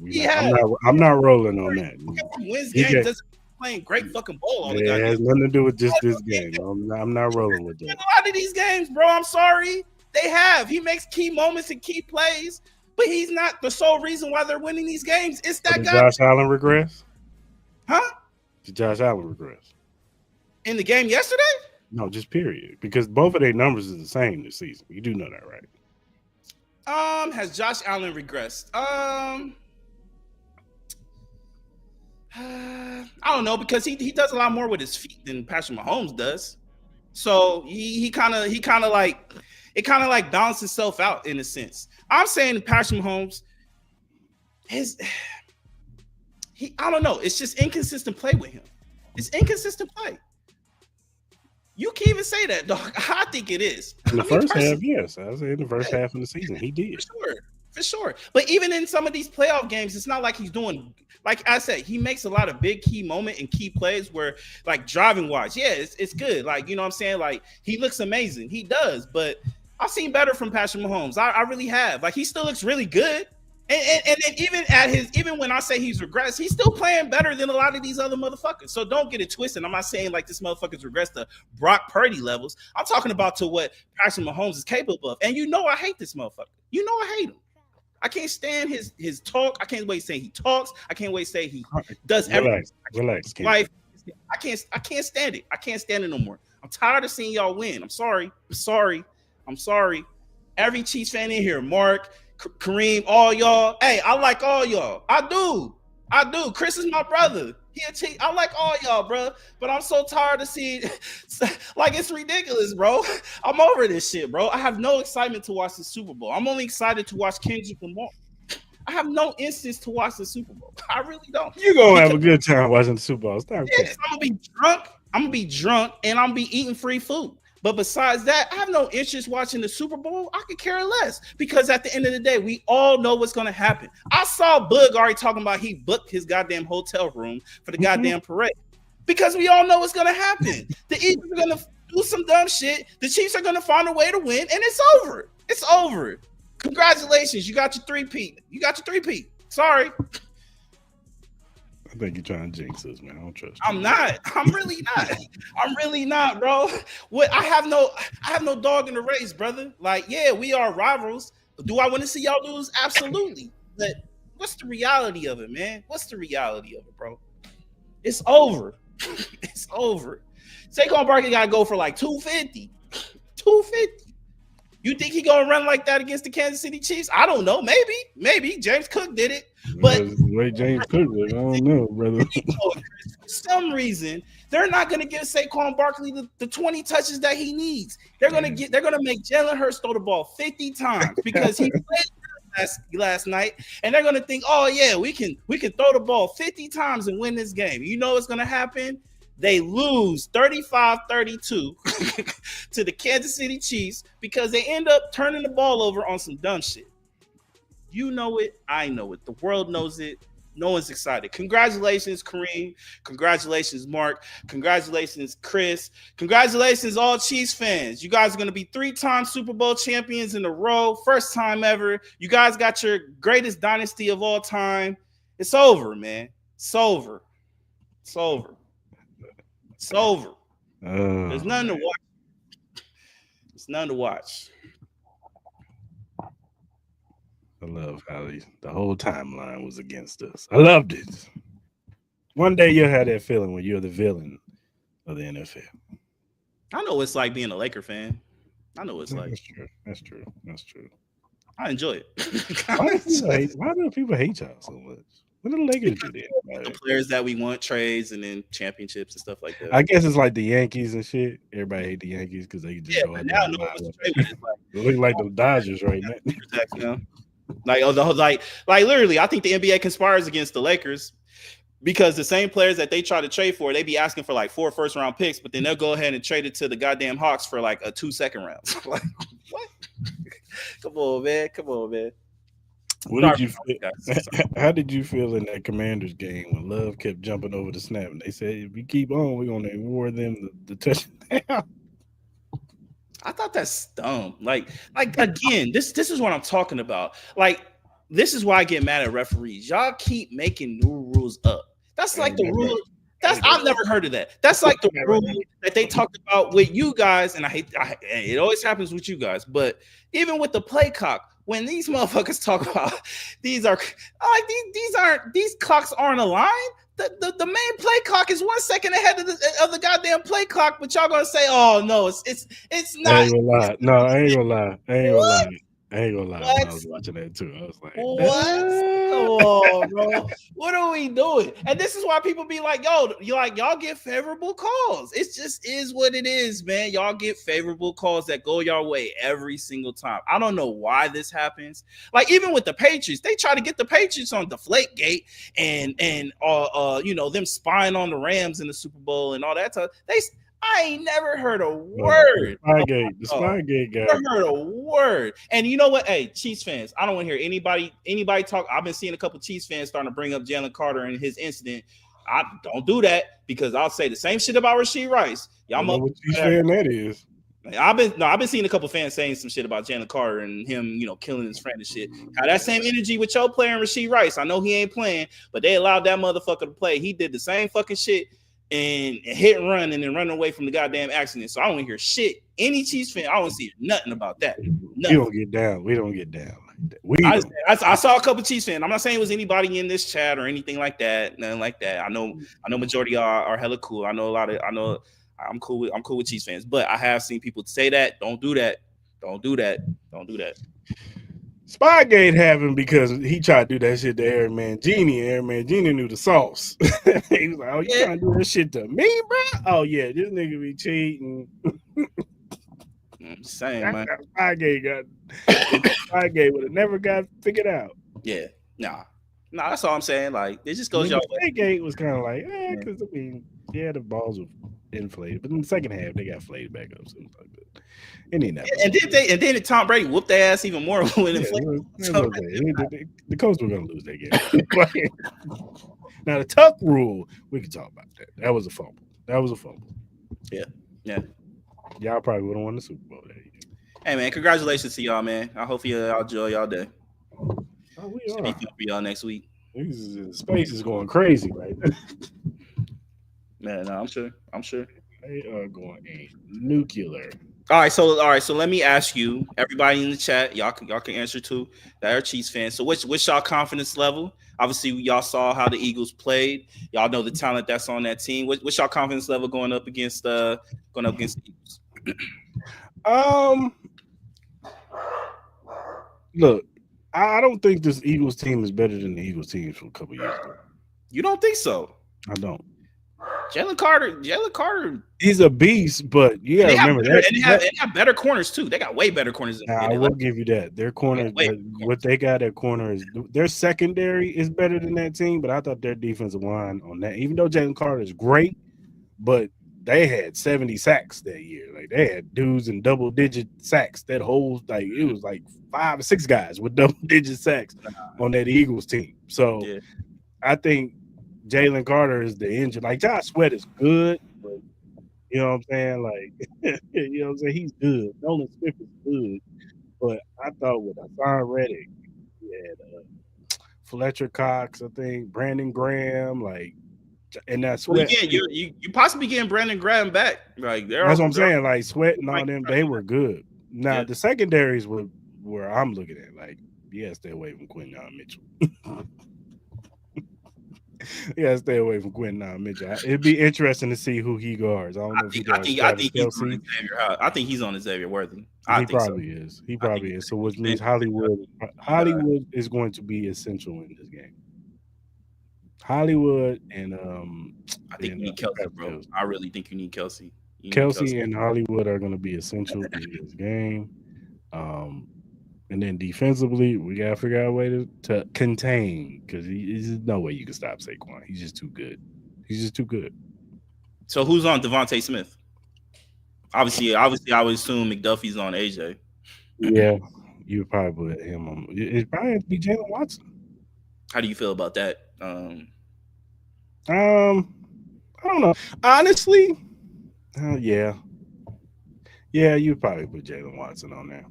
I'm not rolling on that. Wins games doesn't playing great fucking ball. It has nothing to do with just this game. I'm not rolling with that. A lot of these games, bro. I'm sorry. They have. He makes key moments and key plays, but he's not the sole reason why they're winning these games. It's that guy. Did Josh Allen regress? Huh? Did Josh Allen regress? In the game yesterday? No, just period. Because both of their numbers is the same this season. You do know that, right? Has Josh Allen regressed? I don't know, because he does a lot more with his feet than Patrick Mahomes does. So he kind of like balanced itself out in a sense. I'm saying Patrick Mahomes, I don't know. It's just inconsistent play with him. It's inconsistent play. You can't even say that, dog. I think it is. In the first half, yes. I was in the first half of the season, he did. For sure. But even in some of these playoff games, it's not like he's doing, like I said, he makes a lot of big key moment and key plays where, like, driving wise, yeah, it's good. Like, you know what I'm saying? Like, he looks amazing. He does. But I've seen better from Patrick Mahomes. I really have. Like, he still looks really good. And even when I say he's regressed, he's still playing better than a lot of these other motherfuckers. So don't get it twisted. I'm not saying like this motherfucker's regressed to Brock Purdy levels. I'm talking about to what Patrick Mahomes is capable of. And you know I hate this motherfucker. You know I hate him. I can't stand his talk. I can't wait to say he talks. I can't wait to say he does everything. Relax. Life. I can't stand it. I can't stand it no more. I'm tired of seeing y'all win. I'm sorry. Every Chiefs fan in here, Mark, Kareem, all y'all. Hey, I like all y'all. I do. Chris is my brother. I like all y'all, bro. But I'm so tired of seeing, like, it's ridiculous, bro. I'm over this shit, bro. I have no excitement to watch the Super Bowl. I'm only excited to watch Kendrick Lamar. I have no instance to watch the Super Bowl. I really don't. You're going to have a good time watching the Super Bowl. I'm going to be drunk. And I'm going to be eating free food. But besides that, I have no interest watching the Super Bowl. I could care less because at the end of the day, we all know what's going to happen. I saw Boog already talking about he booked his goddamn hotel room for the goddamn parade because we all know what's going to happen. The Eagles are going to do some dumb shit. The Chiefs are going to find a way to win, and it's over. It's over. Congratulations, you got your three-peat. You got your three-peat. Sorry. I think you're trying to jinx us, man. I don't trust you. I'm not. I'm really not. I'm really not, bro. What I have no dog in the race, brother. Like, yeah, we are rivals. Do I want to see y'all lose? Absolutely. But what's the reality of it, man? What's the reality of it, bro? It's over. It's over. Saquon Barkley got to go for like 250. 250. You think he gonna run like that against the Kansas City Chiefs? I don't know. Maybe James Cook did it, but the way James Cook did, I don't know, brother. For some reason, they're not gonna give Saquon Barkley the 20 touches that he needs. They're gonna make Jalen Hurts throw the ball 50 times because he played last night, and they're gonna think, oh yeah, we can throw the ball 50 times and win this game. You know what's gonna happen? They lose 35-32 to the Kansas City Chiefs because they end up turning the ball over on some dumb shit. You know it. I know it. The world knows it. No one's excited. Congratulations, Kareem. Congratulations, Mark. Congratulations, Chris. Congratulations, all Chiefs fans. You guys are going to be 3-time Super Bowl champions in a row. First time ever. You guys got your greatest dynasty of all time. It's over, man. It's over. It's over. It's over. There's nothing to watch. There's nothing to watch. I love how the whole timeline was against us. I loved it. One day you'll have that feeling when you're the villain of the NFL. I know it's like being a Laker fan. I know it's like. That's true. I enjoy it. Why do people hate y'all so much? What do the Lakers do there? The players that we want, trades, and then championships and stuff like that. I guess it's like the Yankees and shit. Everybody hate the Yankees because they just go out there. They look like the Dodgers right now. Like literally, I think the NBA conspires against the Lakers because the same players that they try to trade for, they be asking for like 4 first-round picks, but then they'll go ahead and trade it to the goddamn Hawks for like a 2 second rounds. Like, what? Come on, man. What did you feel? How did you feel in that Commanders game when Love kept jumping over the snap and they said, if we keep on, we're going to award them the touchdown? I thought that's dumb. Like again, this is what I'm talking about. Like, this is why I get mad at referees. Y'all keep making new rules up. That's like the rule. I've never heard of that. That's like the rule that they talked about with you guys, and it always happens with you guys. But even with the play clock, when these motherfuckers talk about these clocks aren't aligned. The main play clock is 1 second ahead of the goddamn play clock, but y'all gonna say, oh no, it's not. I ain't gonna lie. No, I ain't gonna lie. I ain't gonna lie. When I was watching that too, I was like, what? Come on, bro. What are we doing? And this is why people be like, yo, y'all get favorable calls. It just is what it is, man. Y'all get favorable calls that go your way every single time. I don't know why this happens. Like, even with the Patriots, they try to get the Patriots on Deflategate and them spying on the Rams in the Super Bowl and all that stuff. I ain't never heard a word. The Spygate guy. Never heard a word. And you know what? Hey, Chiefs fans, I don't want to hear anybody talk. I've been seeing a couple Chiefs fans starting to bring up Jalen Carter and his incident. I don't do that because I'll say the same shit about Rashee Rice. Y'all know what Chiefs fan that is. I've been seeing a couple fans saying some shit about Jalen Carter and him, killing his friend and shit. Have that same energy with your player and Rashee Rice. I know he ain't playing, but they allowed that motherfucker to play. He did the same fucking shit and hit and run and then run away from the goddamn accident. So I don't want to hear shit. Any Chiefs fan, I don't see nothing about that. Nothing. We don't get down like that. I saw a couple Chiefs fans. I'm not saying it was anybody in this chat or anything like that. Nothing like that. I know majority are hella cool. I'm cool with Chiefs fans, but I have seen people say that. Don't do that. Spygate happened because he tried to do that shit to Aaron Mangini. Aaron Mangini knew the sauce. He was like, "Oh, you trying to do this shit to me, bro? Oh yeah, this nigga be cheating." I'm saying, man. Spygate would have never got figured out. Yeah, nah, that's all I'm saying. Like, it just goes y'all way. Spygate was kind of like, because the balls were inflated, but in the second half they got flayed back up. So it was like that. Indianapolis. And then Tom Brady whooped their ass even more when Yeah, inflated. it's So, okay. The Colts were gonna lose that game. Like, now the tuck rule, we can talk about that. That was a fumble. That was a fumble. yeah, yeah. Y'all probably would have won the Super Bowl that year. Hey man, congratulations to y'all, man. I hope y'all enjoy y'all day. Oh, we Should be are. fun for y'all next week. Space is going crazy right now. Man, no, I'm sure. I'm sure. They are going nuclear. All right, so let me ask you, everybody in the chat, y'all can answer too. That are Chiefs fans. So what's y'all confidence level? Obviously, y'all saw how the Eagles played. Y'all know the talent that's on that team. What's y'all confidence level going up against the Eagles? Um, look, I don't think this Eagles team is better than the Eagles teams from a couple years ago. You don't think so? I don't. Jalen Carter, He's a beast, but you and gotta they have remember better, that. and they have, and they have better corners too. They got way better corners than we I did. will give you that. Their Yeah, corner, way better what corners. they got at corner is their secondary is better than that team, but I thought their defensive line on that, even though Jalen Carter is great, but they had 70 sacks that year. Like they had dudes in double digit sacks. That whole like it was like 5 or 6 guys with double digit sacks on that Eagles team. So Yeah, I think Jalen Carter is the engine. Like Josh Sweat is good, but you know what I'm saying? Like you know what I'm saying? He's good. Nolan Smith is good. But I thought with Hassan Reddick, he had Fletcher Cox, I think, Brandon Graham, like and that well, you Sweat. get you possibly getting Brandon Graham back. Like That's what I'm saying. Like Sweat and all might them, try to they do were that. good. Now Yeah. the secondaries were where I'm looking at. Like, yeah, stay away from Quentin Mitchell. Yeah, stay away from Quentin Mitchell. It'd be interesting to see who he guards. I don't know if he guards I Travis think he's on Kelsey. Xavier. I think he's on Xavier Worthy. I He think so. probably is. He I think probably he's is. So which been means Xavier. Hollywood is going to be essential in this game. Hollywood and I think you need Kelsey, Travis bro. Kelsey. I really think you need Kelsey. You need Kelsey. Kelsey and Hollywood are going to be essential in this game. Um, and then defensively, we got to figure out a way to contain because there's no way you can stop Saquon. He's just too good. He's just too good. So who's on Devontae Smith? Obviously, I would assume McDuffie's on AJ. Yeah, you would probably put him on. It probably have to be Jalen Watson. How do you feel about that? Um, I don't know. Honestly, yeah, yeah, you probably put Jalen Watson on there.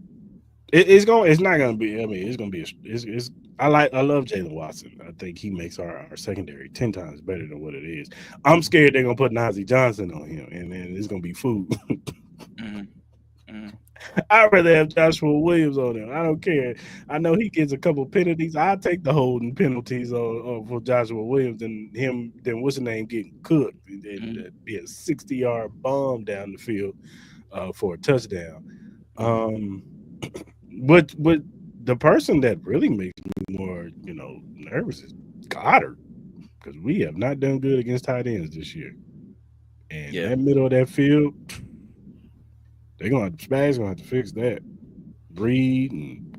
It's going. It's not going to be. I mean, it's going to be. It's. I love Jalen Watson. I think he makes our secondary 10 times better than what it is. I'm scared they're going to put Najee Johnson on him, and then it's going to be food. Mhm, mhm. I'd rather have Joshua Williams on him. I don't care. I know he gets a couple penalties. I'll take the holding penalties for Joshua Williams than him. Than what's the name getting cooked and Mhm. be a 60-yard bomb down the field for a touchdown. Um, but the person that really makes me more nervous is Goddard because we have not done good against tight ends this year. And Yeah, that middle of that field, Spags gonna have to fix that. Breed and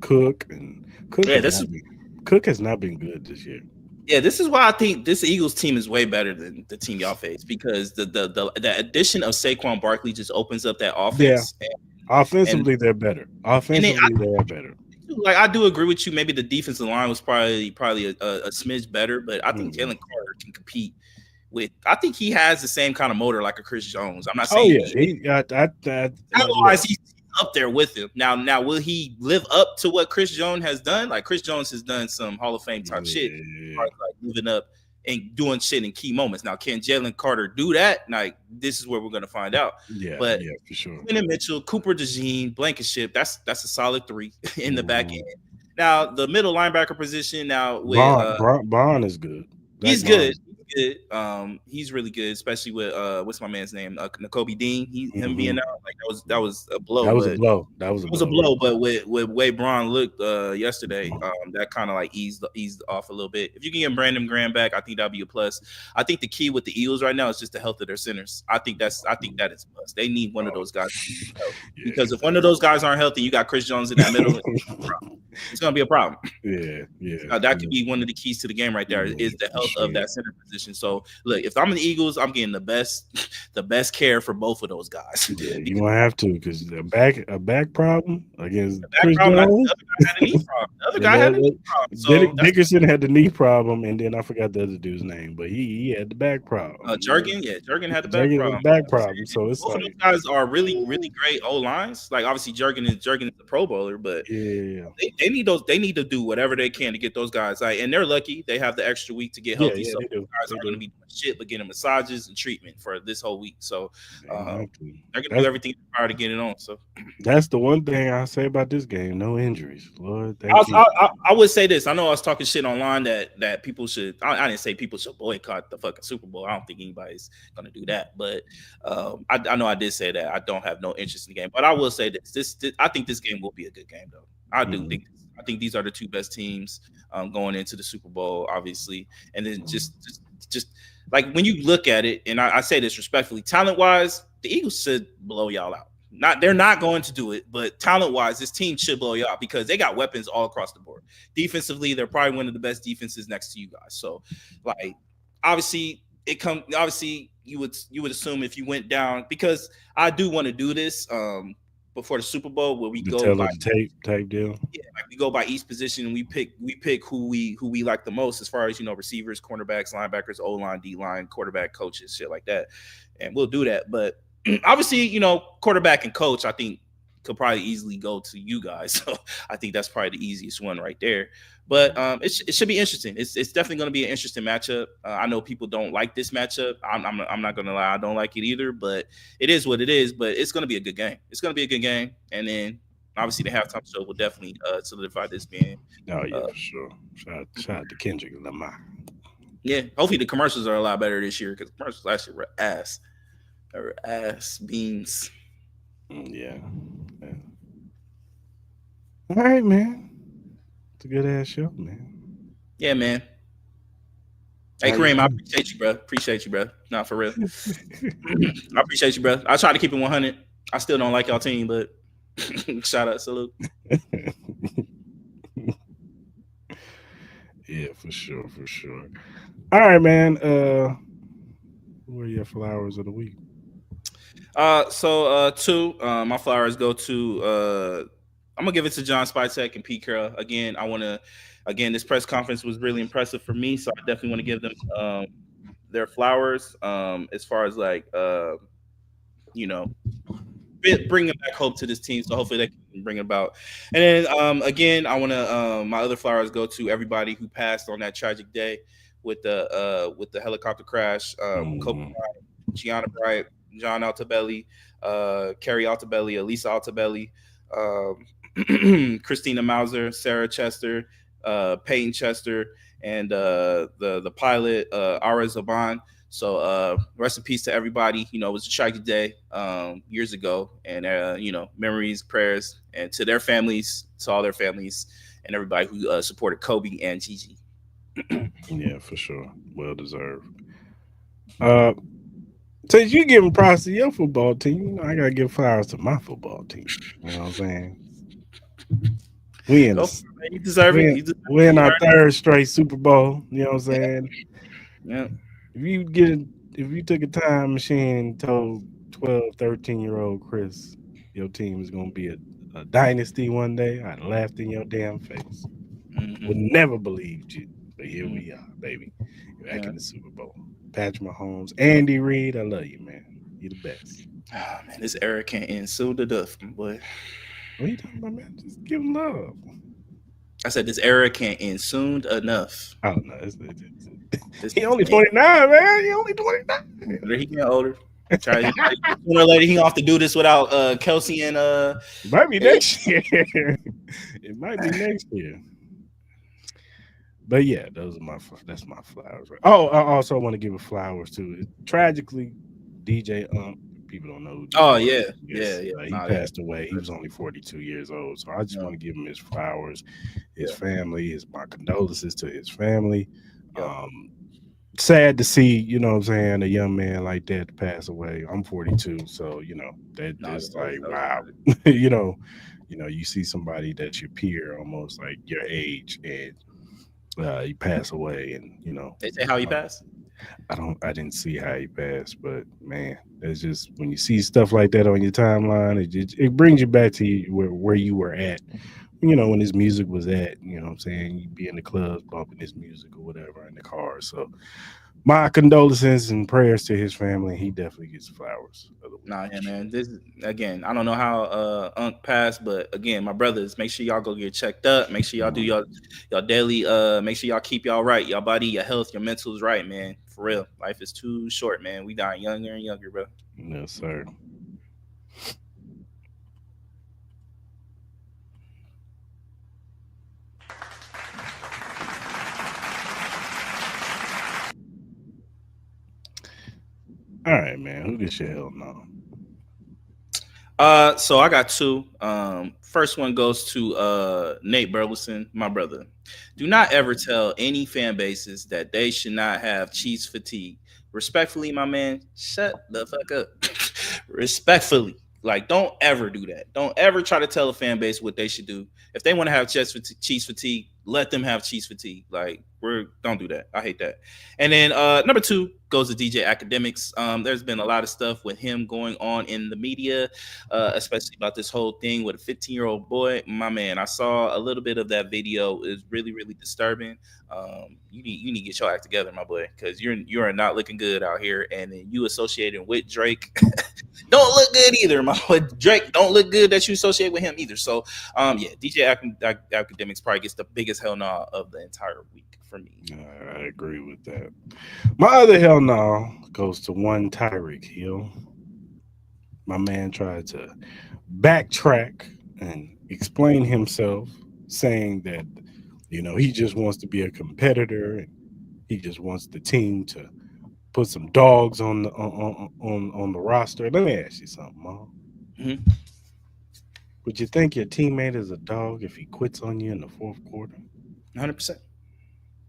yeah. This is Cook has not been good this year. this is why I think this Eagles team is way better than the team y'all face because the addition of Saquon Barkley just opens up that Yeah, offense and offensively they're better. and then Offensively they are better. I do agree with you. Maybe the defensive line was probably a smidge better, but I think Mhm. Jalen Carter can compete with. I think he has the same kind of motor like a Chris Jones. I'm not Oh saying yeah, look. otherwise he's up there with him. Now will he live up to what Chris Jones has done? Like Chris Jones has done some Hall of Fame type shit, as far Yeah, as, like moving up and doing shit in key moments. Now can Jalen Carter do that? Like this is where we're gonna find out. yeah, But yeah, for sure. Quinn Mitchell, Cooper DeJean, Blankenship, that's a solid three in the back Mhm. end. Now the middle linebacker position now with Bond is good. Zach he's Bond good. is He's good. He's really good, especially with what's my man's name? Nakobe Dean. Him hmm being out, like that was a blow, That was a but blow. That was a it was a blow. blow, but with way Braun looked yesterday, that kind of like eased off a little bit. If you can get Brandon Graham back, I think that'd be a plus. I think the key with the Eagles right now is just the health of their centers. I think that is a plus. They need one of Oh, those guys yeah, because if one of those guys aren't healthy, you got Chris Jones in that middle. it's gonna be a problem. Yeah, yeah, That could yeah, be one of the keys to the game right there is yeah, the for health of sure. that center position. So look, if I'm in the Eagles, I'm getting the best the best care for both of those guys Yeah, you because gonna have to because a back problem against the back Chris problem, the Jones. other guy had a knee problem. The other And guy had a knee problem. So that's Dickerson had the knee problem, and then I forgot the other dude's name, but he had the back problem. Jurgen. Yeah, Jurgen had the back Jurgen problem. had back problem, so it's Both of those like, guys are really, really great O lines. Like obviously Jurgen is a Pro Bowler, but yeah, they need those. They need to do whatever they can to get those guys. Like, and they're lucky they have the extra week to get yeah, healthy. yeah, So they do, guys they aren't going to do. be doing shit but getting massages and treatment for this whole week. So They gonna um, have to. they're going to do That's everything required to get it on. So that's the one thing I say about this game: no injuries. Lord, thank you. I would say this. I know I was talking shit online that people should. I didn't say people should boycott the fucking Super Bowl. I don't think anybody's gonna do that. But I know I did say that I don't have no interest in the game. But I will say this. I think this game will be a good game though. I do Mhm. think. I think these are the two best teams going into the Super Bowl, obviously. And then just like when you look at it, and I say this respectfully, talent wise, the Eagles should blow y'all out. They're not going to do it, but talent wise, this team should blow you out because they got weapons all across the board. Defensively, they're probably one of the best defenses next to you guys. So, like, obviously, Obviously, you would assume if you went down because I do want to do this before the Super Bowl where we The go tell by of the tape type deal. yeah, like we go by each position and we pick who we like the most as far as receivers, cornerbacks, linebackers, O line, D line, quarterback, coaches, shit like that, and we'll do that. But obviously, quarterback and coach, I think could probably easily go to you guys. So I think that's probably the easiest one right there. But it should be interesting. It's definitely going to be an interesting matchup. I know people don't like this matchup. I'm not going to lie, I don't like it either. But it is what it is. But it's going to be a good game. It's going to be a good game. And then obviously the halftime show will definitely solidify this being. Oh yeah, Uh, for sure. Shout out to Kendrick Lamar. yeah, hopefully the commercials are a lot better this year because commercials last year were ass. They were ass beans. Yeah. Yeah. All right, man. It's a good ass show, man. Yeah, man. Hey How you Kareem, I feeling? appreciate you, bro. Appreciate you, bro. Not for real. I appreciate you, bro. I try to keep it 100. I still don't like y'all team, but shout out, salute. Yeah, for sure, for sure. All right, man. Who are your flowers of the week? So two, my flowers go to I'm gonna give it to John Spytek and Pete Carroll. Again, this press conference was really impressive for me, so I definitely want to give them their flowers. As far as like you know, bringing back hope to this team. So hopefully they can bring it about. And then again, I want to my other flowers go to everybody who passed on that tragic day with the helicopter crash. Kobe Mm-hmm. Bryant, Gianna Bryant, John Altabelli, Carrie Altabelli, Elisa Altabelli, Christina Mauser, Sarah Chester, Peyton Chester, and the pilot Ara Zaban. So rest in peace to everybody. It was a tragic day years ago, and memories, prayers, and to their families, to all their families, and everybody who supported Kobe and Gigi. Yeah, for sure. Well deserved. Uh, since you giving props to your football team, I gotta give flowers to my football team. You know what I'm saying? We in Go the for it, man. You deserve it. we You deserve we it. in You our earned third straight Super Bowl. You know what I'm it. saying? Yeah, yeah. If you get it, if you took a time machine and told 12, 13-year-old Chris your team is gonna be a dynasty one day, I'd laughed in your damn face. Would Mm-hmm. never believed you. But here Mm-hmm. we are, baby. You're back Yeah. in the Super Bowl. Patrick Mahomes, Andy Reid, I love you, man. You the best. Oh, man, this era can't end soon to death, boy. What are you talking about, man? Just give him love. I said this era can't end soon enough. Oh no, This he only man, 29, man. He only 29. he getting older. Try sooner or later he gonna have to do this without Kelsey and Might be next year. It might be next year. But yeah, those are that's my flowers. Right? Oh, I also want to give a flowers to tragically DJ People don't know who oh DJ yeah, is. yeah, yeah. He Nah, yeah, passed away. He was only 42 years old. So I just yeah, want to give him his flowers, his yeah, family, my condolences to his family. yeah. Um, sad to see, what I'm saying, a young man like that pass away. I'm 42, so that No, that's like that was wow. tragic. you know, you see somebody that's your peer, almost like your age, and you pass away, and They say how he um, passed. I didn't see how he passed, but man, it's just when you see stuff like that on your timeline, it brings you back to where you were at, when his music was at. What I'm saying, you'd be in the clubs bumping his music or whatever in the car. So my condolences and prayers to his family. He definitely gets flowers of the Nah, yeah, week. man. This again, I don't know how Unc passed, but again, my brothers, make sure y'all go get checked up. Make sure y'all do y'all daily. Make sure y'all keep y'all right, y'all body, your health, your mental is right, man. For real, life is too short, man. We dying younger and younger, bro. Yes, sir. All right, man. Who gets your hell no? So I got two. First one goes to Nate Burleson, my brother. Do not ever tell any fan bases that they should not have Chiefs fatigue. Respectfully, my man, shut the fuck up. Respectfully. Like, don't ever do that. Don't ever try to tell a fan base what they should do. If they want to have Chiefs fatigue, let them have Chiefs fatigue. Like, we're don't do that. I hate that. And then number two goes to DJ Academics. There's been a lot of stuff with him going on in the media, especially about this whole thing with a 15-year-old boy. My man, I saw a little bit of that video. It's really, really disturbing. You need to get your act together, my boy, because you are not looking good out here. And then you associating with Drake don't look good either, my boy. Drake don't look good that you associate with him either. So, yeah, Academics probably gets the biggest hell no of the entire week for me. I agree with that. My other hell no goes to one Tyreek Hill. My man tried to backtrack and explain himself, saying that he just wants to be a competitor and he just wants the team to put some dogs on the roster. Let me ask you something, Mom. Mm-hmm. Would you think your teammate is a dog if he quits on you in the fourth quarter? 100%.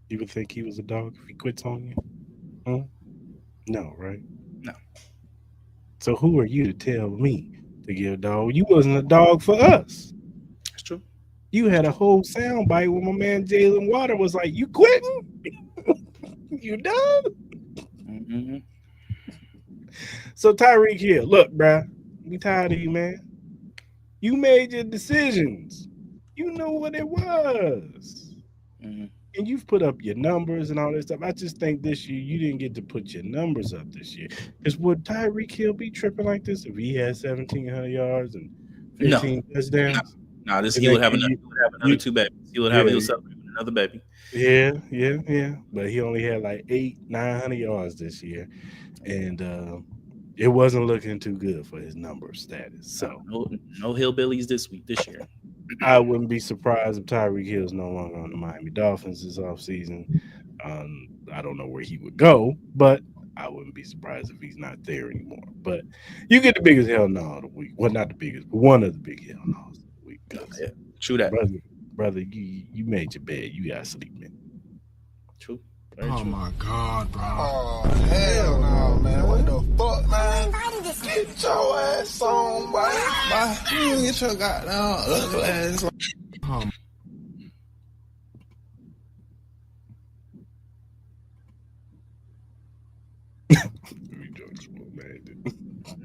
You would think he was a dog if he quits on you? Hmm? No, right? No, So who are you to tell me to get a dog? You wasn't a dog for us. it's true. You It's had a true. whole sound bite when my man Jalen Water was like, "You quitting? You done?" Mm-hmm. So Tyreek Hill, look, bruh, we tired of you, man. You made your decisions. You know what it was. Mm-hmm. And you've put up your numbers and all this stuff. I just think this year you didn't get to put your numbers up this year. Because would Tyreek Hill be tripping like this if he had 1,700 yards and No, 15 no, touchdowns? no. This And he then would have another. you, He would have another you, two babies. yeah, He would celebrate with another baby. yeah. But he only had like 900 yards this year. And it wasn't looking too good for his number status. So No, no hillbillies this year. I wouldn't be surprised if Tyreek Hill is no longer on the Miami Dolphins this offseason. I don't know where he would go, but I wouldn't be surprised if he's not there anymore. But you get the biggest hell no of the week. Well, not the biggest, but one of the big hell no's of the week. No, Because yeah, true that. brother, you made your bed. You got to sleep in. True, very Oh true. my god, bro. Oh, hell no, man. What the fuck, man? Get your ass on, boy. Bye. You get your goddamn ugly ass on. Oh, We jokes, man.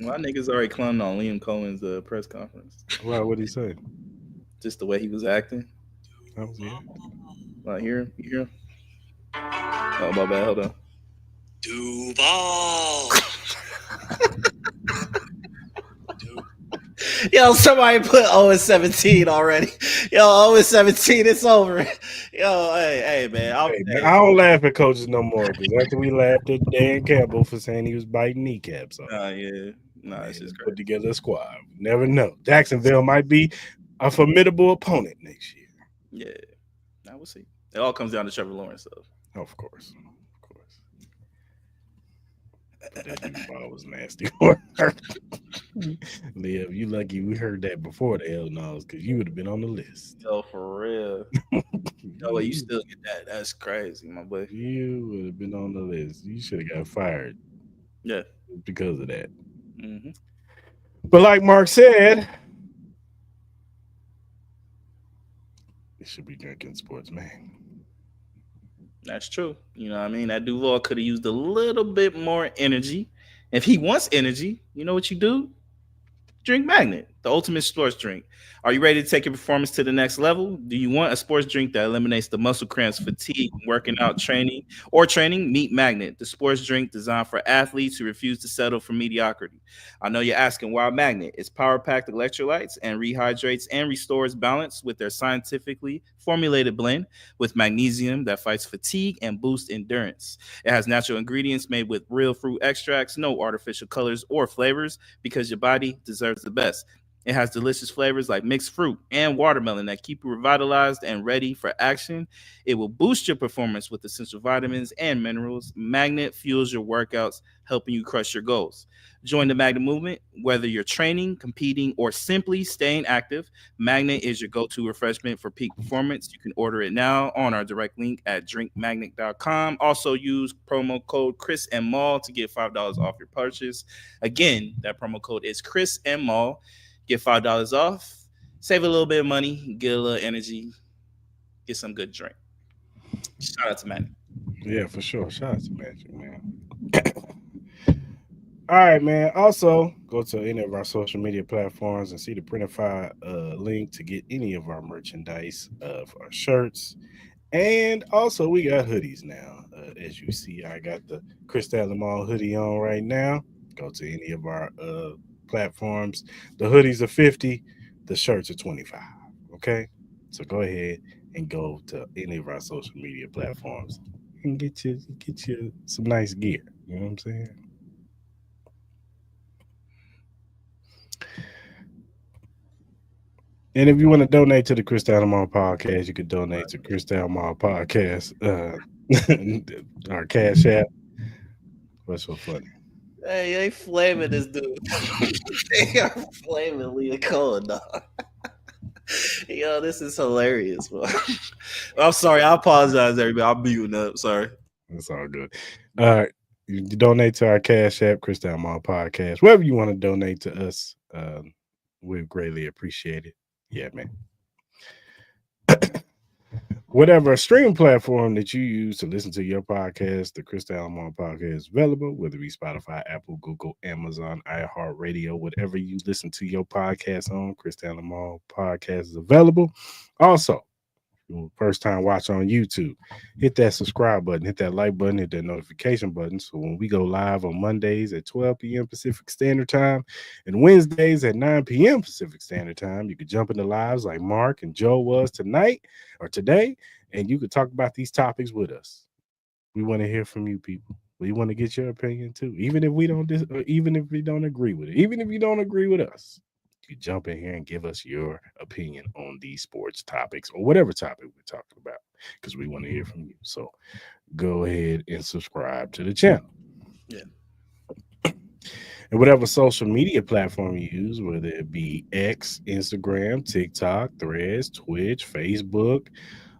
My niggas already clowned on Liam Cohen's press conference. Well, what did he say? Just the way he was acting. That was it. Like, you hear him? Oh, my bad. Hold on. Duval. Yo, somebody put 0 and 17 already. Yo, 0 and 17, it's over. Yo, hey, man. Hey, man, I don't laugh at coaches no more because after we laughed at Dan Campbell for saying he was biting kneecaps off, Yeah. Nah, man, it's just put crazy. together a squad. Never know. Jacksonville might be a formidable opponent next year. Yeah. Now we'll see. It all comes down to Trevor Lawrence, though. Of course. Of course. That juice ball was nasty. Liv, you lucky we heard that before the hell knows, because you would have been on the list. Yo, for real. No way, you you, still get that? That's crazy, my boy. you would have been on the list. You should have got fired Yeah. because of that. Hmm. But like Mark said, it should be drinking sports, man. That's true. You know what I mean? That Duval could have used a little bit more energy. If he wants energy, you know what you do? Drink Magnet, the ultimate sports drink. Are you ready to take your performance to the next level? Do you want a sports drink that eliminates the muscle cramps, fatigue, working out, training, or training? Meet Magnet, the sports drink designed for athletes who refuse to settle for mediocrity. I know you're asking why Magnet. It's power packed electrolytes and rehydrates and restores balance with their scientifically formulated blend with magnesium that fights fatigue and boosts endurance. It has natural ingredients made with real fruit extracts, no artificial colors or flavors because your body deserves the best. It has delicious flavors like mixed fruit and watermelon that keep you revitalized and ready for action. It will boost your performance with essential vitamins and minerals. Magnet fuels your workouts, helping you crush your goals. Join the Magnet movement, whether you're training, competing, or simply staying active. Magnet is your go-to refreshment for peak performance. You can order it now on our direct link at drinkmagnet.com. Also use promo code Chris and Mal to get $5 off your purchase. Again, that promo code is Chris and Mal. Get $5 off, save a little bit of money, get a little energy, get some good drink. Shout out to Magnet. Yeah, for sure. Shout out to Magic, man. All right, man. Also, go to any of our social media platforms and see the Printify link to get any of our merchandise for our shirts. And also, we got hoodies now. As you see, I got the Crystal Mall hoodie on right now. Go to any of our platforms. The hoodies are 50, the shirts are 25. Okay? So go ahead and go to any of our social media platforms and get you some nice gear. You know what I'm saying? And if you want to donate to the Crystal Mall podcast, you could donate to Crystal Mall podcast, our cash app. What's so funny? Hey, they flaming this dude. They are flaming Leah Cohen, dog. Yo, this is hilarious, bro. I'm sorry. I apologize, everybody. I'm muting up. Sorry. It's all good. All right. You donate to our cash app, Crystal Mall podcast. Wherever you want to donate to us, we greatly appreciate it. Yeah, man. Whatever streaming platform that you use to listen to your podcast, the Chris Allen podcast is available, whether it be Spotify, Apple, Google, Amazon, iHeartRadio, whatever you listen to your podcast on, Chris Allen podcast is available. Also, first time watch on YouTube, hit that subscribe button, hit that like button, hit that notification button. So when we go live on Mondays at 12 p.m. Pacific Standard Time and Wednesdays at 9 p.m. Pacific Standard Time, you could jump into lives like Mark and Joe was tonight or today, and you could talk about these topics with us. We want to hear from you people. We want to get your opinion too, even if we don't, or even if we don't agree with it, even if you don't agree with us. You jump in here and give us your opinion on these sports topics or whatever topic we're talking about, because we want to hear from you. So go ahead and subscribe to the channel. Yeah. And whatever social media platform you use, whether it be X, Instagram, TikTok, Threads, Twitch, Facebook,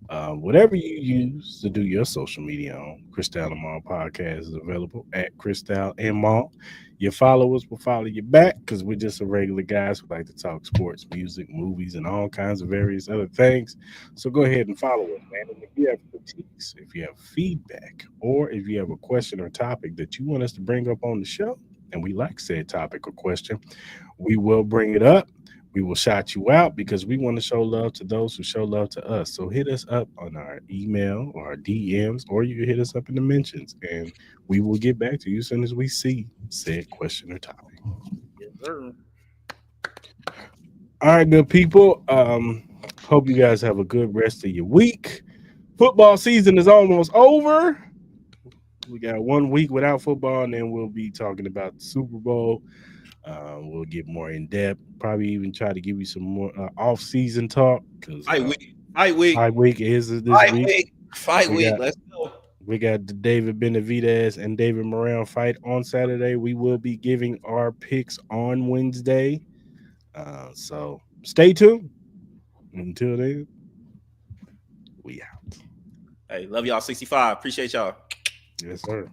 whatever you use to do your social media on, Crystal and Mall podcast is available at Crystal and Mall. Your followers will follow you back because we're just some regular guys who like to talk sports, music, movies, and all kinds of various other things. So go ahead and follow us, man. And if you have critiques, if you have feedback, or if you have a question or topic that you want us to bring up on the show, and we like said topic or question, we will bring it up. We will shout you out because we want to show love to those who show love to us. So hit us up on our email or our DMs, or you can hit us up in the mentions, and we will get back to you as soon as we see said question or topic. Yes, sir. All right, good people. Hope you guys have a good rest of your week. Football season is almost over. We got 1 week without football, and then we'll be talking about the Super Bowl. We'll get more in depth. Probably even try to give you some more off-season talk because Fight week. Fight week. fight week is this Fight week. week. Fight We week. got Let's go. We got the David Benavidez and David Moran fight on Saturday. We will be giving our picks on Wednesday. So stay tuned. Until then, we out. Hey, love y'all 65. Appreciate y'all. Yes, sir.